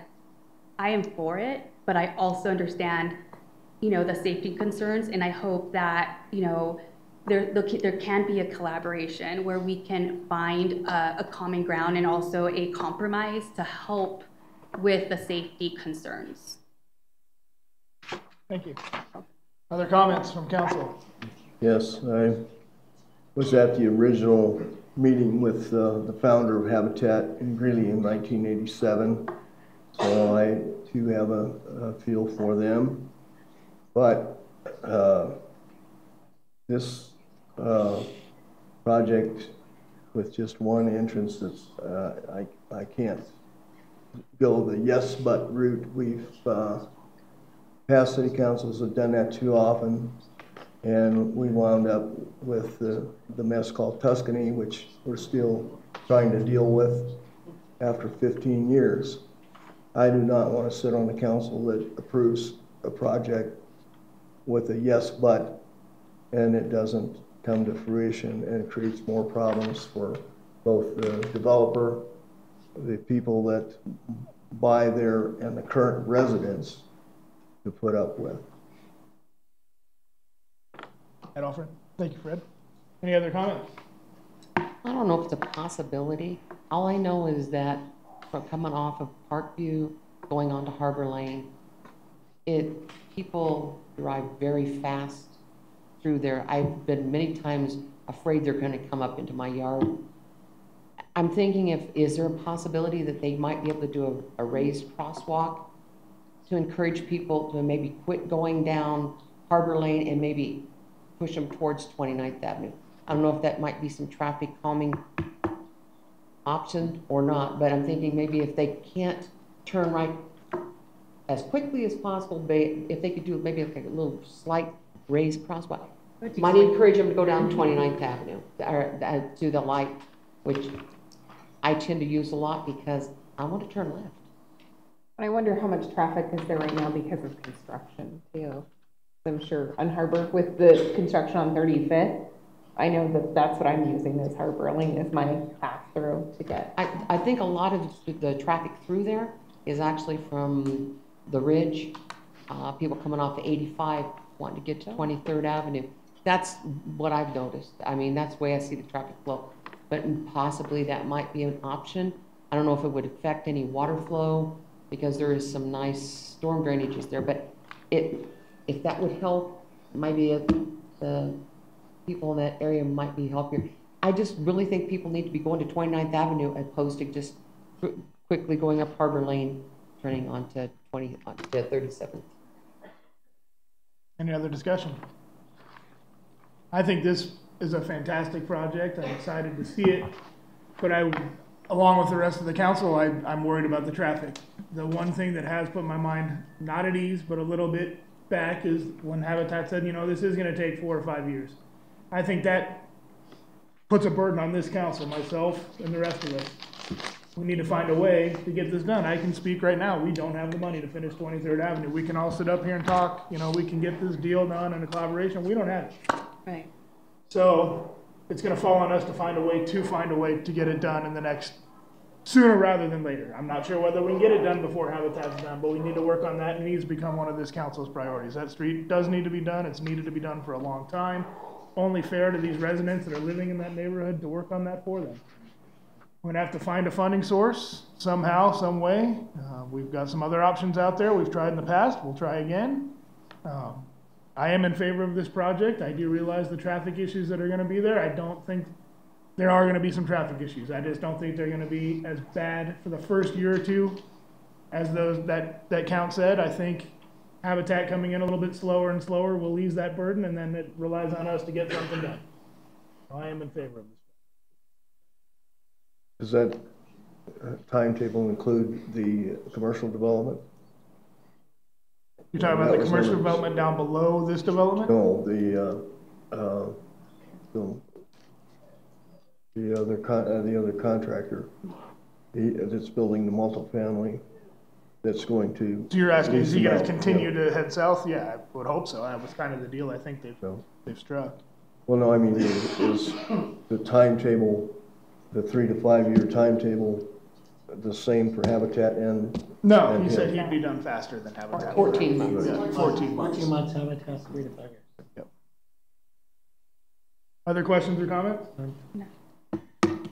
I am for it, but I also understand, you know, the safety concerns, and I hope that, you know, there can be a collaboration where we can find a common ground and also a compromise to help with the safety concerns. Thank you. Other comments from council? Yes, I was at the original meeting with the founder of Habitat in Greeley in 1987, so I too have a feel for them. But this project with just one entrance, that's I can't go the yes but route. We've past city councils have done that too often, and we wound up with the mess called Tuscany, which we're still trying to deal with after 15 years. I do not want to sit on the council that approves a project with a yes but, and it doesn't come to fruition, and it creates more problems for both the developer, the people that buy there, and the current residents to put up with. Ed Alfred. Thank you, Fred. Any other comments? I don't know if it's a possibility. All I know is that from coming off of Parkview, going on to Harbor Lane, people drive very fast through there. I've been many times afraid they're going to come up into my yard. I'm thinking, is there a possibility that they might be able to do a raised crosswalk to encourage people to maybe quit going down Harbor Lane and maybe push them towards 29th Avenue. I don't know if that might be some traffic calming option or not, but I'm thinking maybe if they can't turn right as quickly as possible, if they could do maybe like a little slight raised crosswalk, might encourage them to go down 29th Avenue or to the light, which I tend to use a lot because I want to turn left. I wonder how much traffic is there right now because of construction too. I'm sure on Harbor with the construction on 35th, I know that's what I'm using as Harbor Lane as my pass through to get. I think a lot of the traffic through there is actually from the Ridge, people coming off the 85 wanting to get to 23rd Avenue. That's what I've noticed. I mean, that's the way I see the traffic flow, but possibly that might be an option. I don't know if it would affect any water flow because there is some nice storm drainages there, but if that would help, maybe the people in that area might be helping. I just really think people need to be going to 29th Avenue as opposed to just quickly going up Harbor Lane, turning onto 37th. Any other discussion? I think this is a fantastic project. I'm excited to see it, but along with the rest of the council, I'm worried about the traffic. The one thing that has put my mind not at ease, but a little bit back is when Habitat said, you know, this is going to take 4 or 5 years. I think that puts a burden on this council, myself and the rest of us. We need to find a way to get this done. I can speak right now. We don't have the money to finish 23rd Avenue. We can all sit up here and talk, you know, we can get this deal done in a collaboration. We don't have it. Right. So it's going to fall on us to find a way to get it done in the next, sooner rather than later. I'm not sure whether we can get it done before Habitat's done, but we need to work on that. It needs to become one of this council's priorities. That street does need to be done. It's needed to be done for a long time. Only fair to these residents that are living in that neighborhood to work on that for them. We're gonna have to find a funding source somehow, some way. We've got some other options out there. We've tried in the past. We'll try again. I am in favor of this project. I do realize the traffic issues that are gonna be there. I don't think there are going to be some traffic issues. I just don't think they're going to be as bad for the first year or two as those that count said. I think Habitat coming in a little bit slower and slower will ease that burden, and then it relies on us to get something done. So I am in favor of this. Does that timetable include the commercial development? You're talking about the commercial development down below this development? No, the other contractor that's building the multifamily that's going to. So you're asking, is he going to continue to head south? Yeah, I would hope so. That was kind of the deal I think they've struck. Well, no, I mean, is the timetable, the 3 to 5 year timetable, the same for Habitat and? No, he said he'd be done faster than Habitat. 14 months. Yeah, 14 months. 14 months, Habitat, 3 to 5 years. Yep. Other questions or comments? No.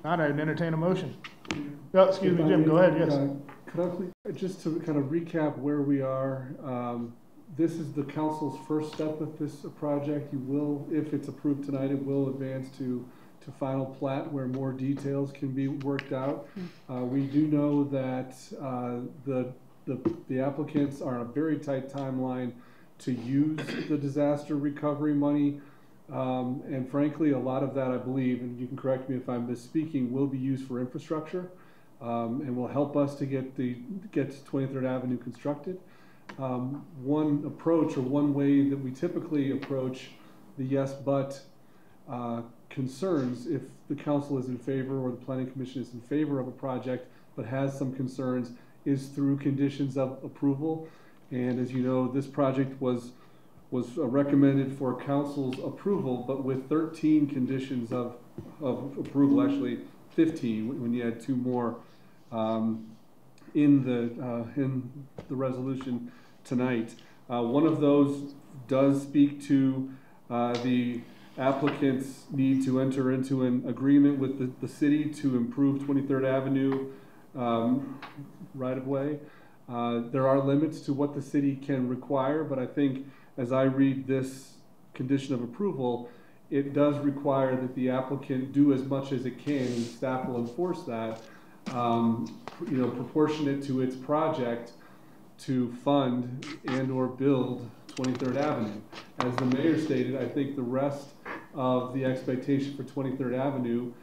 Not, I'd entertain a motion. Oh, excuse me, Jim, go ahead, yes. Could I please, just to kind of recap where we are, this is the council's first step with this project. You will, if it's approved tonight, it will advance to final plat where more details can be worked out. We do know that the applicants are on a very tight timeline to use the disaster recovery money. And frankly, a lot of that, I believe, and you can correct me if I'm misspeaking, will be used for infrastructure and will help us to get 23rd Avenue constructed. One approach, or one way that we typically approach the yes but concerns, if the council is in favor or the planning commission is in favor of a project but has some concerns, is through conditions of approval. And as you know, this project was recommended for council's approval, but with 13 conditions of approval, actually 15 when you add 2 more in the resolution tonight. One of those does speak to the applicants need to enter into an agreement with the city to improve 23rd Avenue right-of-way. There are limits to what the city can require, but I think as I read this condition of approval, it does require that the applicant do as much as it can, and staff will enforce that, proportionate to its project to fund and or build 23rd Avenue. As the mayor stated, I think the rest of the expectation for 23rd Avenue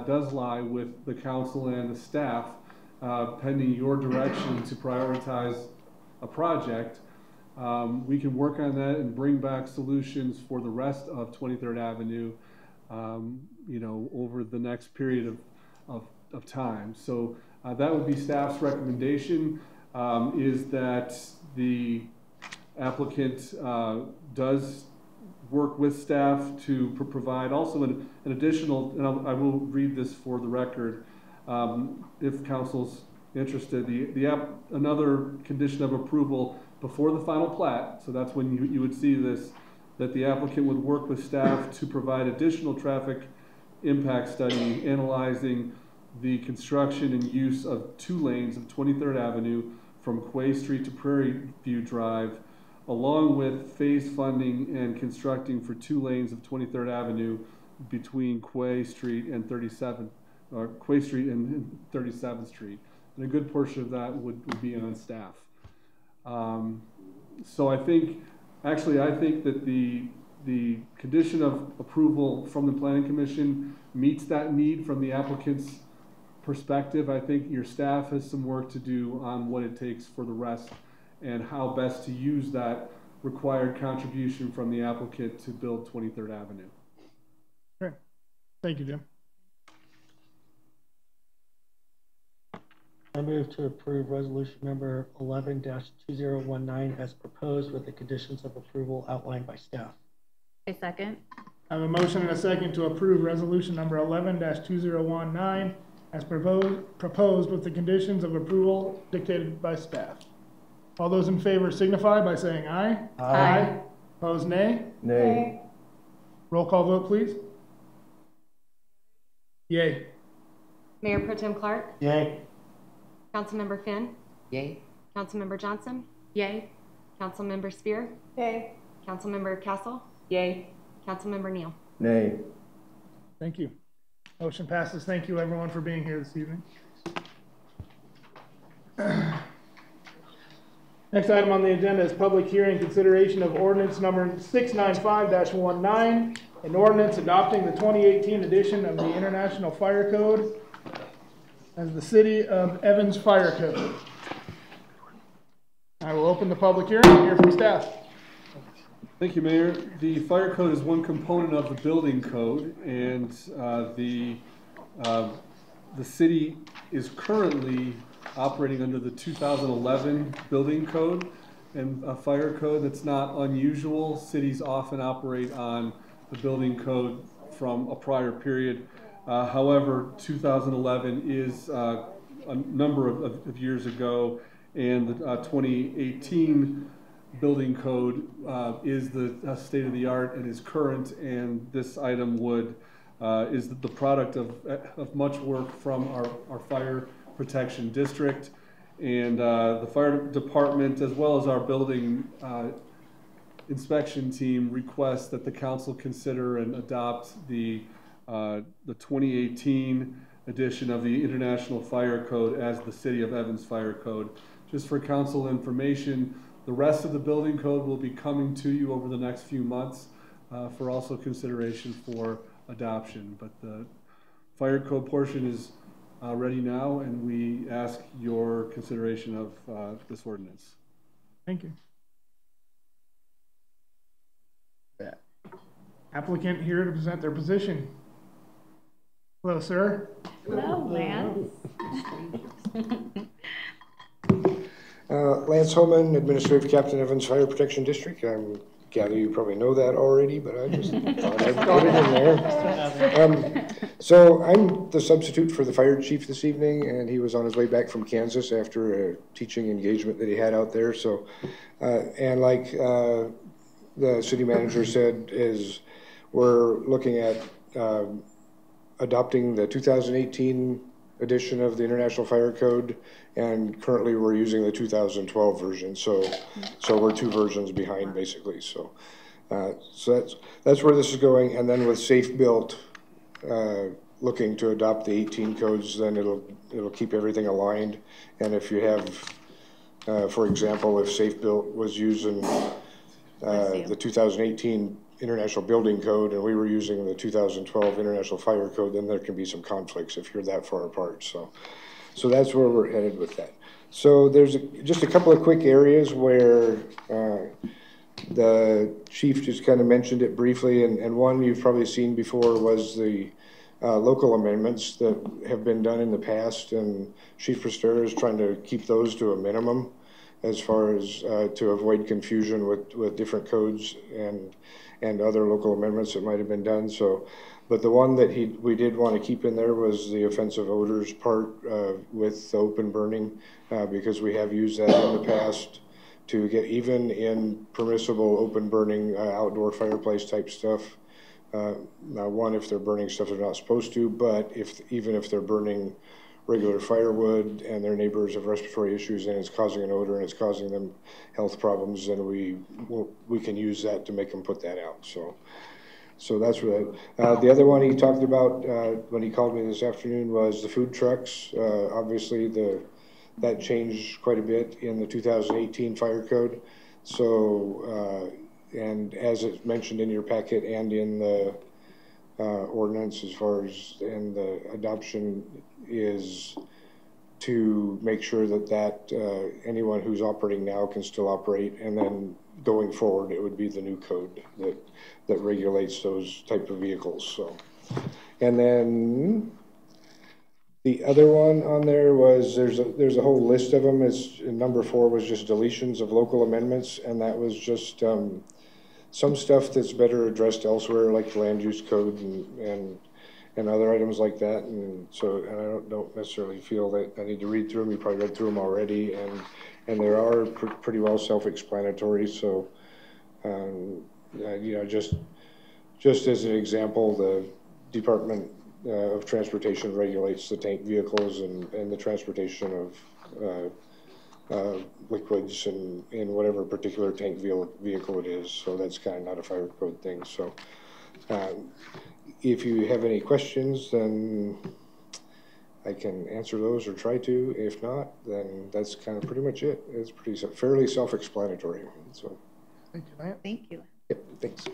does lie with the council and the staff, pending your direction to prioritize a project. We can work on that and bring back solutions for the rest of 23rd Avenue, over the next period of time. So that would be staff's recommendation, is that the applicant does work with staff to provide also an additional, and I will read this for the record, if council's interested, another condition of approval before the final plat, so that's when you would see this, that the applicant would work with staff to provide additional traffic impact study analyzing the construction and use of 2 lanes of 23rd Avenue from Quay Street to Prairie View Drive, along with phase funding and constructing for 2 lanes of 23rd Avenue between Quay Street and 37th Street. And a good portion of that would be on staff. So I think that the condition of approval from the Planning Commission meets that need from the applicant's perspective. I think your staff has some work to do on what it takes for the rest and how best to use that required contribution from the applicant to build 23rd Avenue. Great. Thank you, Jim. I move to approve resolution number 11-2019 as proposed with the conditions of approval outlined by staff. A second. I have a motion and a second to approve resolution number 11-2019 as proposed with the conditions of approval dictated by staff. All those in favor signify by saying aye. Aye. Opposed, nay. Nay. Roll call vote, please. Yay. Mayor Pro Tem Clark? Yay. Councilmember Finn? Yay. Councilmember Johnson? Yay. Councilmember Spear? Yay. Councilmember Castle? Yay. Councilmember Neal? Nay. Thank you. Motion passes. Thank you, everyone, for being here this evening. Next item on the agenda is public hearing consideration of ordinance number 695-19, an ordinance adopting the 2018 edition of the International Fire Code as the City of Evans Fire Code. I will open the public hearing and hear from staff. Thank you, Mayor. The fire code is one component of the building code, and the city is currently operating under the 2011 building code, and a fire code that's not unusual. Cities often operate on the building code from a prior period. However, 2011 is a number of years ago, and the 2018 building code is the state of the art and is current, and this item would is the product of much work from our fire protection district and the fire department, as well as our building inspection team, requests that the council consider and adopt the 2018 edition of the International Fire Code as the City of Evans Fire Code. Just for council information, the rest of the building code will be coming to you over the next few months for also consideration for adoption. But the fire code portion is ready now, and we ask your consideration of this ordinance. Thank you. Applicant here to present their position. Hello, sir. Hello, Lance. Lance Holman, Administrative Captain, Evans Fire Protection District. I gather you probably know that already, but I just thought I'd put it in there. So I'm the substitute for the fire chief this evening, and he was on his way back from Kansas after a teaching engagement that he had out there. So, and like the city manager said, is we're looking at adopting the 2018 edition of the International Fire Code, and currently we're using the 2012 version. So we're 2 versions behind, basically. So that's where this is going. And then with Safe Built looking to adopt the 18 codes, then it'll keep everything aligned. And if you have, for example, if Safe Built was using the 2018 International Building Code and we were using the 2012 International Fire Code, then there can be some conflicts if you're that far apart. So that's where we're headed with that. So there's just a couple of quick areas where the chief just kind of mentioned it briefly, and one you've probably seen before was the local amendments that have been done in the past, and Chief Prestera is trying to keep those to a minimum as far as to avoid confusion with different codes and other local amendments that might have been done. So, but the one that we did want to keep in there was the offensive odors part with open burning, because we have used that in the past to get even in permissible open burning outdoor fireplace type stuff. Now, one, if they're burning stuff they're not supposed to, but even if they're burning regular firewood and their neighbors have respiratory issues and it's causing an odor and it's causing them health problems, then we can use that to make them put that out. So that's what the other one he talked about when he called me this afternoon was the food trucks. Obviously that changed quite a bit in the 2018 fire code. So and as it's mentioned in your packet and in the ordinance, as far as in the adoption, is to make sure that anyone who's operating now can still operate, and then going forward it would be the new code that regulates those type of vehicles. So, and then the other one on there was there's a whole list of them. It's number 4 was just deletions of local amendments, and that was just some stuff that's better addressed elsewhere, like the land use code and other items like that. And so, and I don't necessarily feel that I need to read through them. You probably read through them already, and they are pretty well self-explanatory. So, you know, just as an example, the Department of Transportation regulates the tank vehicles and the transportation of liquids in whatever particular tank vehicle it is. So that's kind of not a fire code thing. So if you have any questions, then I can answer those or try to. If not, then that's kind of pretty much it. It's fairly self-explanatory. So thank you, Lance. Thank you. Yep, thanks.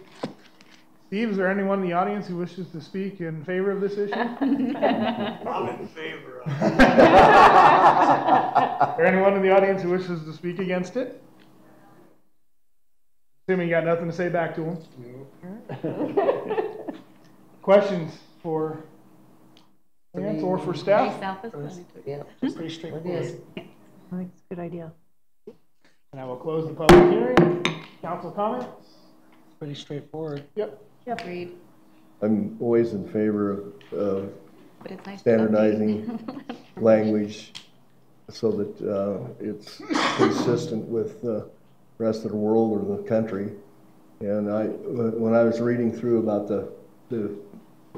Steve, is there anyone in the audience who wishes to speak in favor of this issue? I'm in favor of it. Is there anyone in the audience who wishes to speak against it? Assuming you got nothing to say back to him. Questions for Lance or for staff? Yeah, pretty straightforward. It is. I think it's a good idea. And I will close the public hearing. Council comments? Pretty straightforward. Yep. Agreed. I'm always in favor of But it's nice standardizing language so that it's consistent with rest of the world or the country. And when I was reading through about the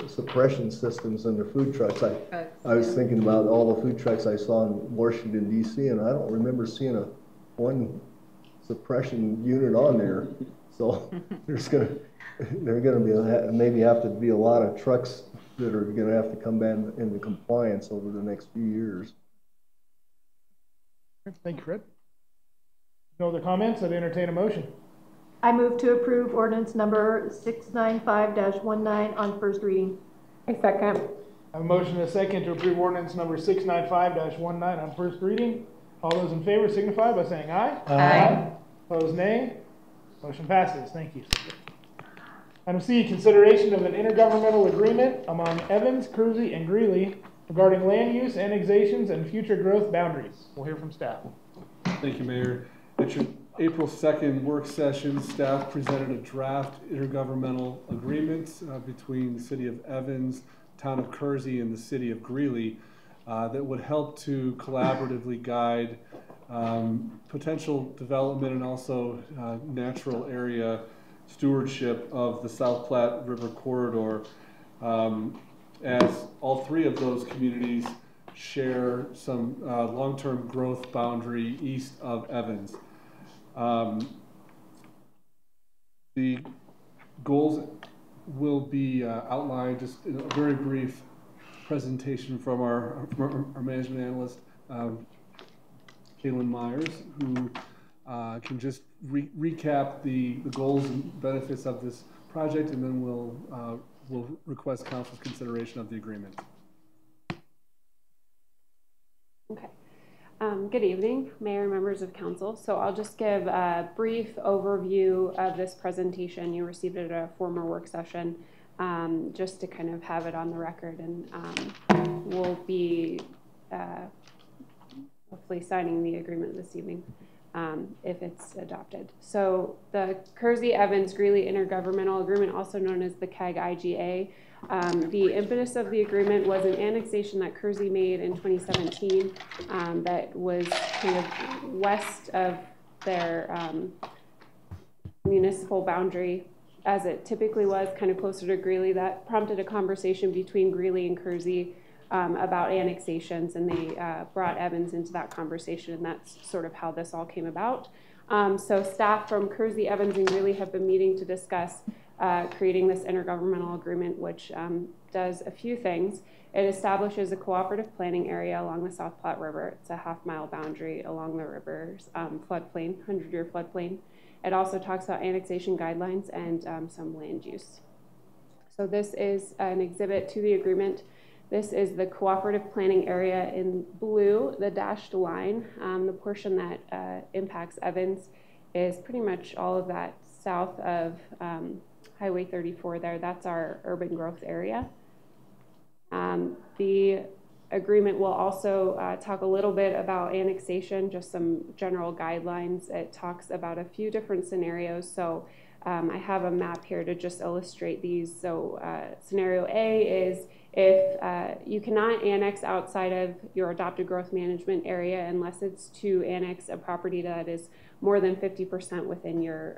suppression systems in the food trucks, I was thinking about all the food trucks I saw in Washington, D.C., and I don't remember seeing one suppression unit on there. So there are going to be maybe have to be a lot of trucks that are going to have to come back into compliance over the next few years. Thank you, Fred. No other comments? I'd entertain a motion. I move to approve ordinance number 695-19 on first reading. I second. I have a motion and a second to approve ordinance number 695-19 on first reading. All those in favor signify by saying aye. Aye. Opposed, nay. Motion passes. Thank you. Item C, consideration of an intergovernmental agreement among Evans, Kersey, and Greeley regarding land use, annexations, and future growth boundaries. We'll hear from staff. Thank you, Mayor. At your April 2nd work session, staff presented a draft intergovernmental agreement between the City of Evans, Town of Kersey, and the City of Greeley that would help to collaboratively guide potential development and also natural area stewardship of the South Platte River corridor, as all three of those communities share some long-term growth boundary east of Evans. The goals will be outlined just in a very brief presentation from our management analyst, Kaylin Myers, who can just recap the goals and benefits of this project, and then we'll request council's consideration of the agreement. Okay. Good evening, Mayor and members of council. So I'll just give a brief overview of this presentation. You received it at a former work session, just to kind of have it on the record, and we'll be hopefully signing the agreement this evening if it's adopted. So the Kersey-Evans-Greeley Intergovernmental Agreement, also known as the KEG-IGA, the impetus of the agreement was an annexation that Kersey made in 2017 that was kind of west of their municipal boundary, as it typically was, kind of closer to Greeley. That prompted a conversation between Greeley and Kersey about annexations, and they brought Evans into that conversation, and that's sort of how this all came about. So staff from Kersey, Evans, and Greeley have been meeting to discuss creating this intergovernmental agreement, which does a few things. It establishes a cooperative planning area along the South Platte River. It's a half-mile boundary along the river's floodplain, 100-year floodplain. It also talks about annexation guidelines and some land use. So this is an exhibit to the agreement. This is the cooperative planning area in blue, the dashed line. The portion that impacts Evans is pretty much all of that south of Highway 34 there. That's our urban growth area. The agreement will also talk a little bit about annexation, just some general guidelines. It talks about a few different scenarios. So I have a map here to just illustrate these. So scenario A is if you cannot annex outside of your adopted growth management area unless it's to annex a property that is more than 50% within your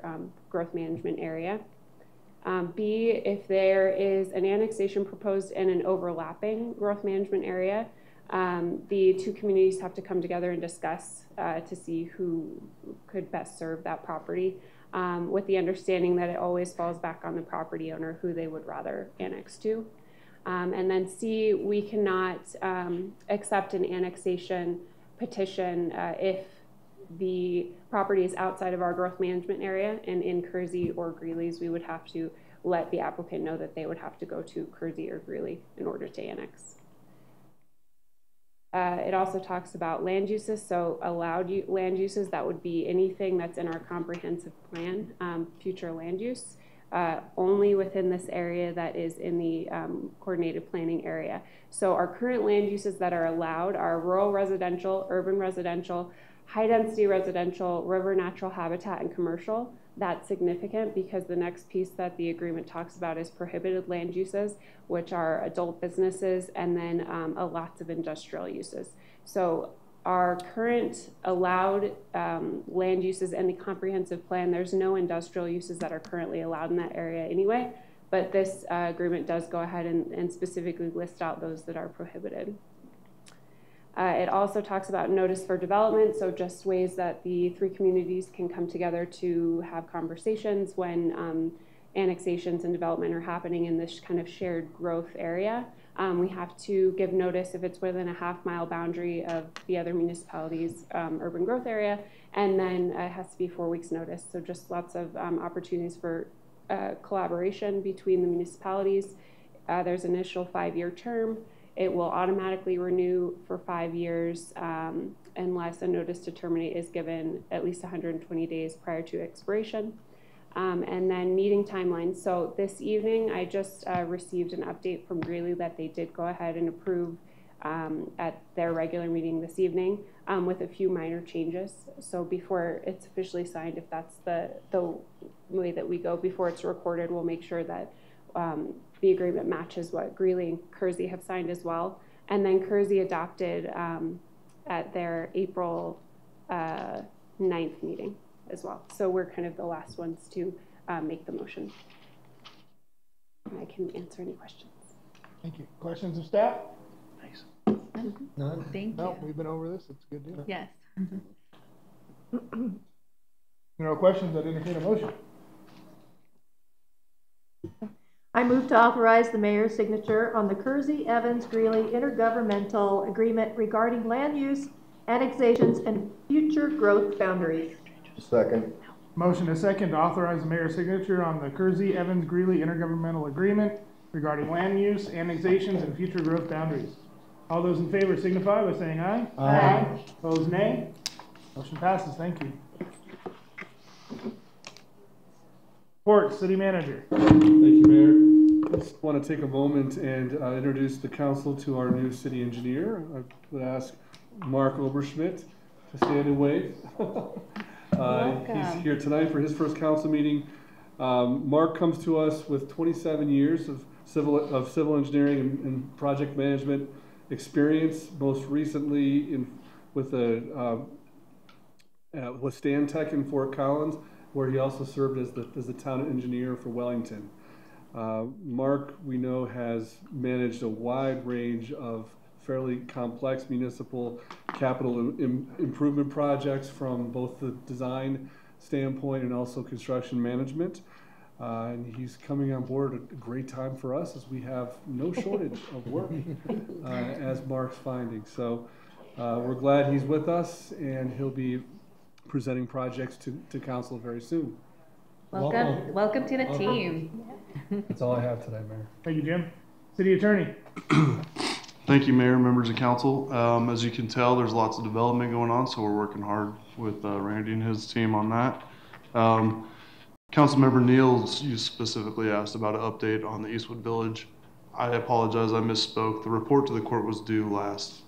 growth management area. B, if there is an annexation proposed in an overlapping growth management area, the two communities have to come together and discuss to see who could best serve that property, with the understanding that it always falls back on the property owner who they would rather annex to. And then C, we cannot accept an annexation petition if the property is outside of our growth management area, and in Kersey or Greeley's, we would have to let the applicant know that they would have to go to Kersey or Greeley in order to annex. It also talks about land uses, so allowed land uses, that would be anything that's in our comprehensive plan, future land use, only within this area that is in the coordinated planning area. So our current land uses that are allowed are rural residential, urban residential, high-density residential, river natural habitat, and commercial. That's significant because the next piece that the agreement talks about is prohibited land uses, which are adult businesses, and then lots of industrial uses. So our current allowed land uses in the comprehensive plan, there's no industrial uses that are currently allowed in that area anyway, but this agreement does go ahead and specifically list out those that are prohibited. It also talks about notice for development, so just ways that the three communities can come together to have conversations when annexations and development are happening in this kind of shared growth area. We have to give notice if it's within a half-mile boundary of the other municipalities' urban growth area, and then it has to be 4 weeks notice. So just lots of opportunities for collaboration between the municipalities. There's an initial 5-year term. It will automatically renew for 5 years unless a notice to terminate is given at least 120 days prior to expiration. And then meeting timelines. So this evening, I just received an update from Greeley that they did go ahead and approve at their regular meeting this evening with a few minor changes. So before it's officially signed, if that's the way that we go, before it's recorded, we'll make sure that the agreement matches what Greeley and Kersey have signed as well. And then Kersey adopted at their April 9th meeting as well. So we're kind of the last ones to make the motion. I can answer any questions. Thank you. Questions of staff? Nice. None? Thank No, you. we've been over this. It's a good deal. Yes. No questions, I'd entertain a motion. I move to authorize the mayor's signature on the Kersey-Evans-Greeley intergovernmental agreement regarding land use, annexations, and future growth boundaries. Second. Motion is second to authorize the mayor's signature on the Kersey-Evans-Greeley intergovernmental agreement regarding land use, annexations, and future growth boundaries. All those in favor signify by saying aye. Aye. Opposed, nay. Motion passes. Thank you. Report, city manager. Thank you, Mayor. I just want to take a moment and introduce the council to our new city engineer. I would ask Mark Oberschmidt to stand and wave. He's here tonight for his first council meeting. Mark comes to us with 27 years of civil engineering and project management experience, most recently with Stantec in Fort Collins, where he also served as the town engineer for Wellington. Mark, we know, has managed a wide range of fairly complex municipal capital improvement projects from both the design standpoint and also construction management. And he's coming on board at a great time for us, as we have no shortage of work, as Mark's finding. So we're glad he's with us, and he'll be presenting projects to council very soon. Welcome to the team. That's all I have today, Mayor. Thank you, Jim. City attorney. Thank you, Mayor, members of council. As you can tell, there's lots of development going on, so we're working hard with Randy and his team on that. Councilmember Neal, you specifically asked about an update on the Eastwood Village. I apologize, I misspoke. The report to the court was due last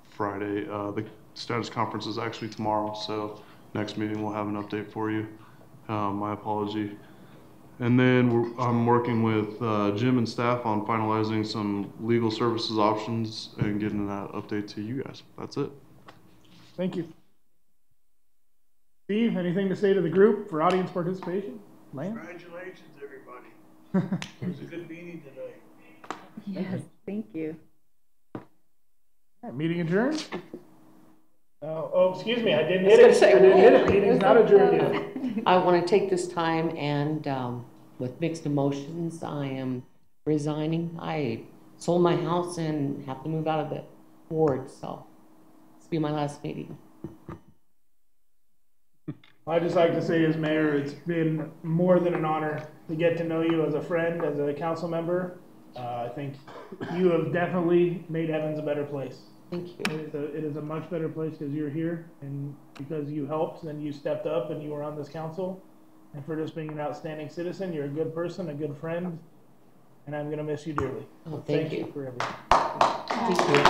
Friday. The status conference is actually tomorrow, so next meeting we'll have an update for you. My apology. And then I'm working with Jim and staff on finalizing some legal services options and getting that update to you guys. That's it. Thank you. Steve, anything to say to the group for audience participation? Lance? Congratulations, everybody. It was a good meeting today. Yes, thank you. All right, meeting adjourned. Oh, excuse me, I didn't hit it. I didn't hit it. Meeting's not adjourned yet. I want to take this time and with mixed emotions, I am resigning. I sold my house and have to move out of the ward, so this will be my last meeting. I'd just like to say, as mayor, it's been more than an honor to get to know you as a friend, as a council member. I think you have definitely made Evans a better place. Thank you. It is a much better place because you're here and because you helped and you stepped up and you were on this council. And for just being an outstanding citizen, you're a good person, a good friend, and I'm going to miss you dearly. Oh, thank you for everything. Thank you.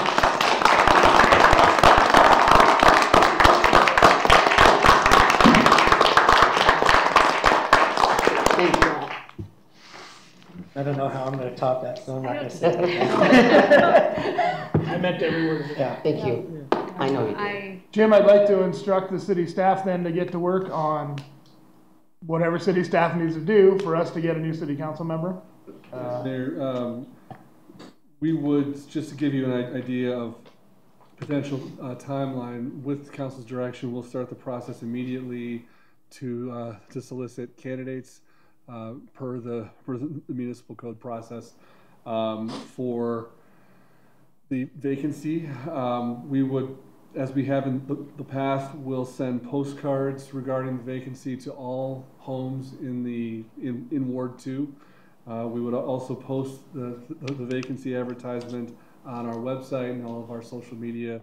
I don't know how I'm going to top that, so I'm not going to say it. I meant every word of it. Yeah, thank you. Yeah. I know you do. I Jim, I'd like to instruct the city staff then to get to work on whatever city staff needs to do for us to get a new city council member. We would, just to give you an idea of potential timeline, with council's direction, we'll start the process immediately to solicit candidates per the municipal code process for the vacancy. We would, as we have in the past, we'll send postcards regarding the vacancy to all homes in Ward 2. We would also post the vacancy advertisement on our website and all of our social media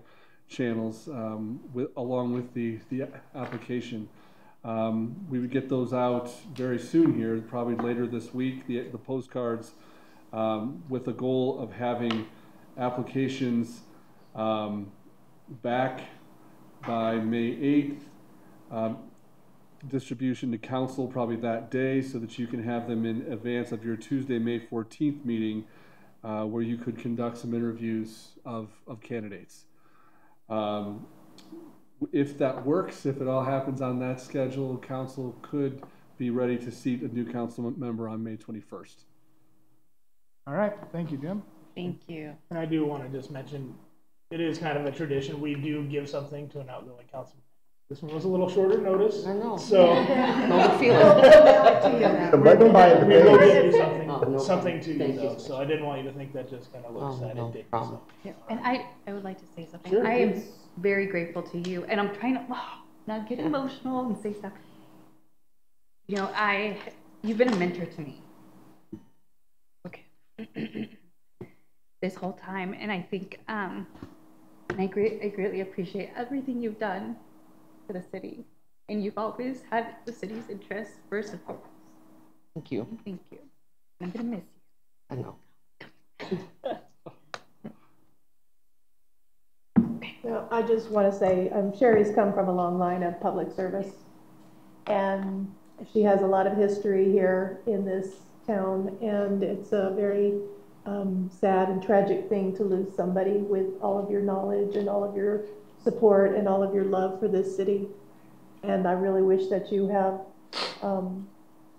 channels along with the application. We would get those out very soon here, probably later this week, the postcards, with the goal of having applications back by May 8th. Distribution to council probably that day so that you can have them in advance of your Tuesday, May 14th meeting, where you could conduct some interviews of candidates. If that works, if it all happens on that schedule, council could be ready to seat a new council member on May 21st. All right, thank you, Jim. Thank you. And I do want to just mention, it is kind of a tradition. We do give something to an outgoing councilman. This one was a little shorter notice. I know. So, No big feeling. we will get you something to you though. So I didn't want you to think that just kind of looks at it. So. Yeah. And I would like to say something. Sure, I am very grateful to you, and I'm trying to not get emotional and say stuff. You know, you've been a mentor to me. Okay. This whole time, and I think I greatly appreciate everything you've done for the city, and you've always had the city's interests first and foremost. Thank you. Thank you. I'm gonna miss you. I know. Now, I just want to say, Sherry's come from a long line of public service, and she has a lot of history here in this town, and it's a very sad and tragic thing to lose somebody with all of your knowledge and all of your support and all of your love for this city. And I really wish that you have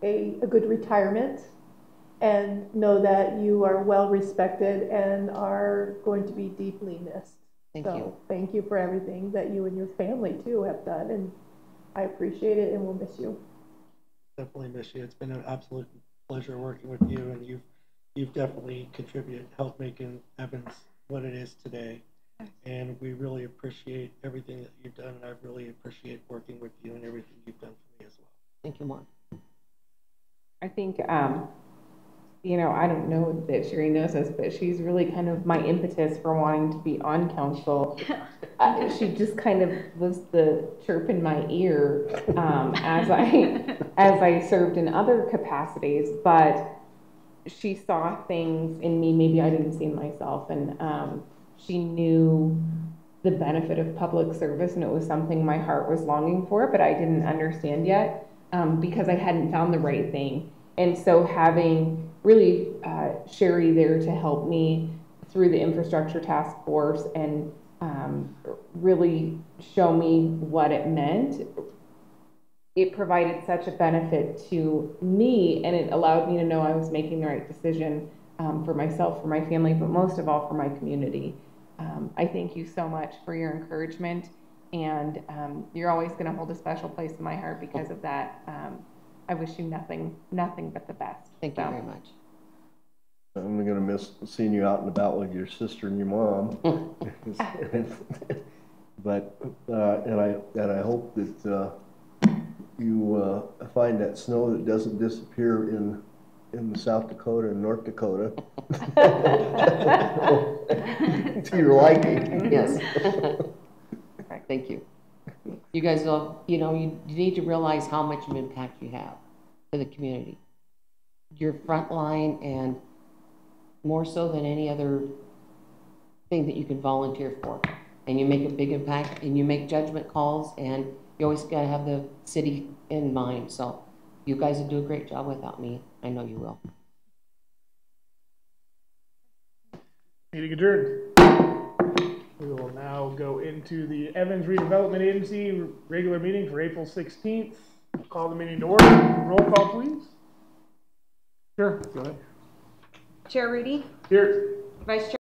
a good retirement, and know that you are well respected and are going to be deeply missed. Thank you. Thank you for everything that you and your family too have done, and I appreciate it, and we'll miss you. Definitely miss you. It's been an absolute pleasure working with you, and you've definitely contributed, helped making Evans what it is today. And we really appreciate everything that you've done, and I really appreciate working with you and everything you've done for me as well. Thank you, Mark. I think, you know, I don't know that Sherry knows this, but she's really kind of my impetus for wanting to be on council. She just kind of was the chirp in my ear as I served in other capacities, but she saw things in me maybe I didn't see in myself, and she knew the benefit of public service, and it was something my heart was longing for, but I didn't understand yet because I hadn't found the right thing. And so having really Sherry there to help me through the infrastructure task force and really show me what it meant, it provided such a benefit to me, and it allowed me to know I was making the right decision for myself, for my family, but most of all for my community. I thank you so much for your encouragement, and you're always going to hold a special place in my heart because of that. I wish you nothing but the best. Thank you very much. I'm going to miss seeing you out and about with your sister and your mom. But and I hope that you find that snow that doesn't disappear in South Dakota and North Dakota to your liking. Yes. Thank you. You guys, you know, you need to realize how much of an impact you have to the community. You're front line, and more so than any other thing that you can volunteer for. And you make a big impact, and you make judgment calls, and you always got to have the city in mind. So you guys will do a great job without me. I know you will. Meeting adjourned. We will now go into into the Evans Redevelopment Agency regular meeting for April 16th. Call the meeting to order. Roll call, please. Sure, go ahead. Chair Rudy? Here. Vice Chair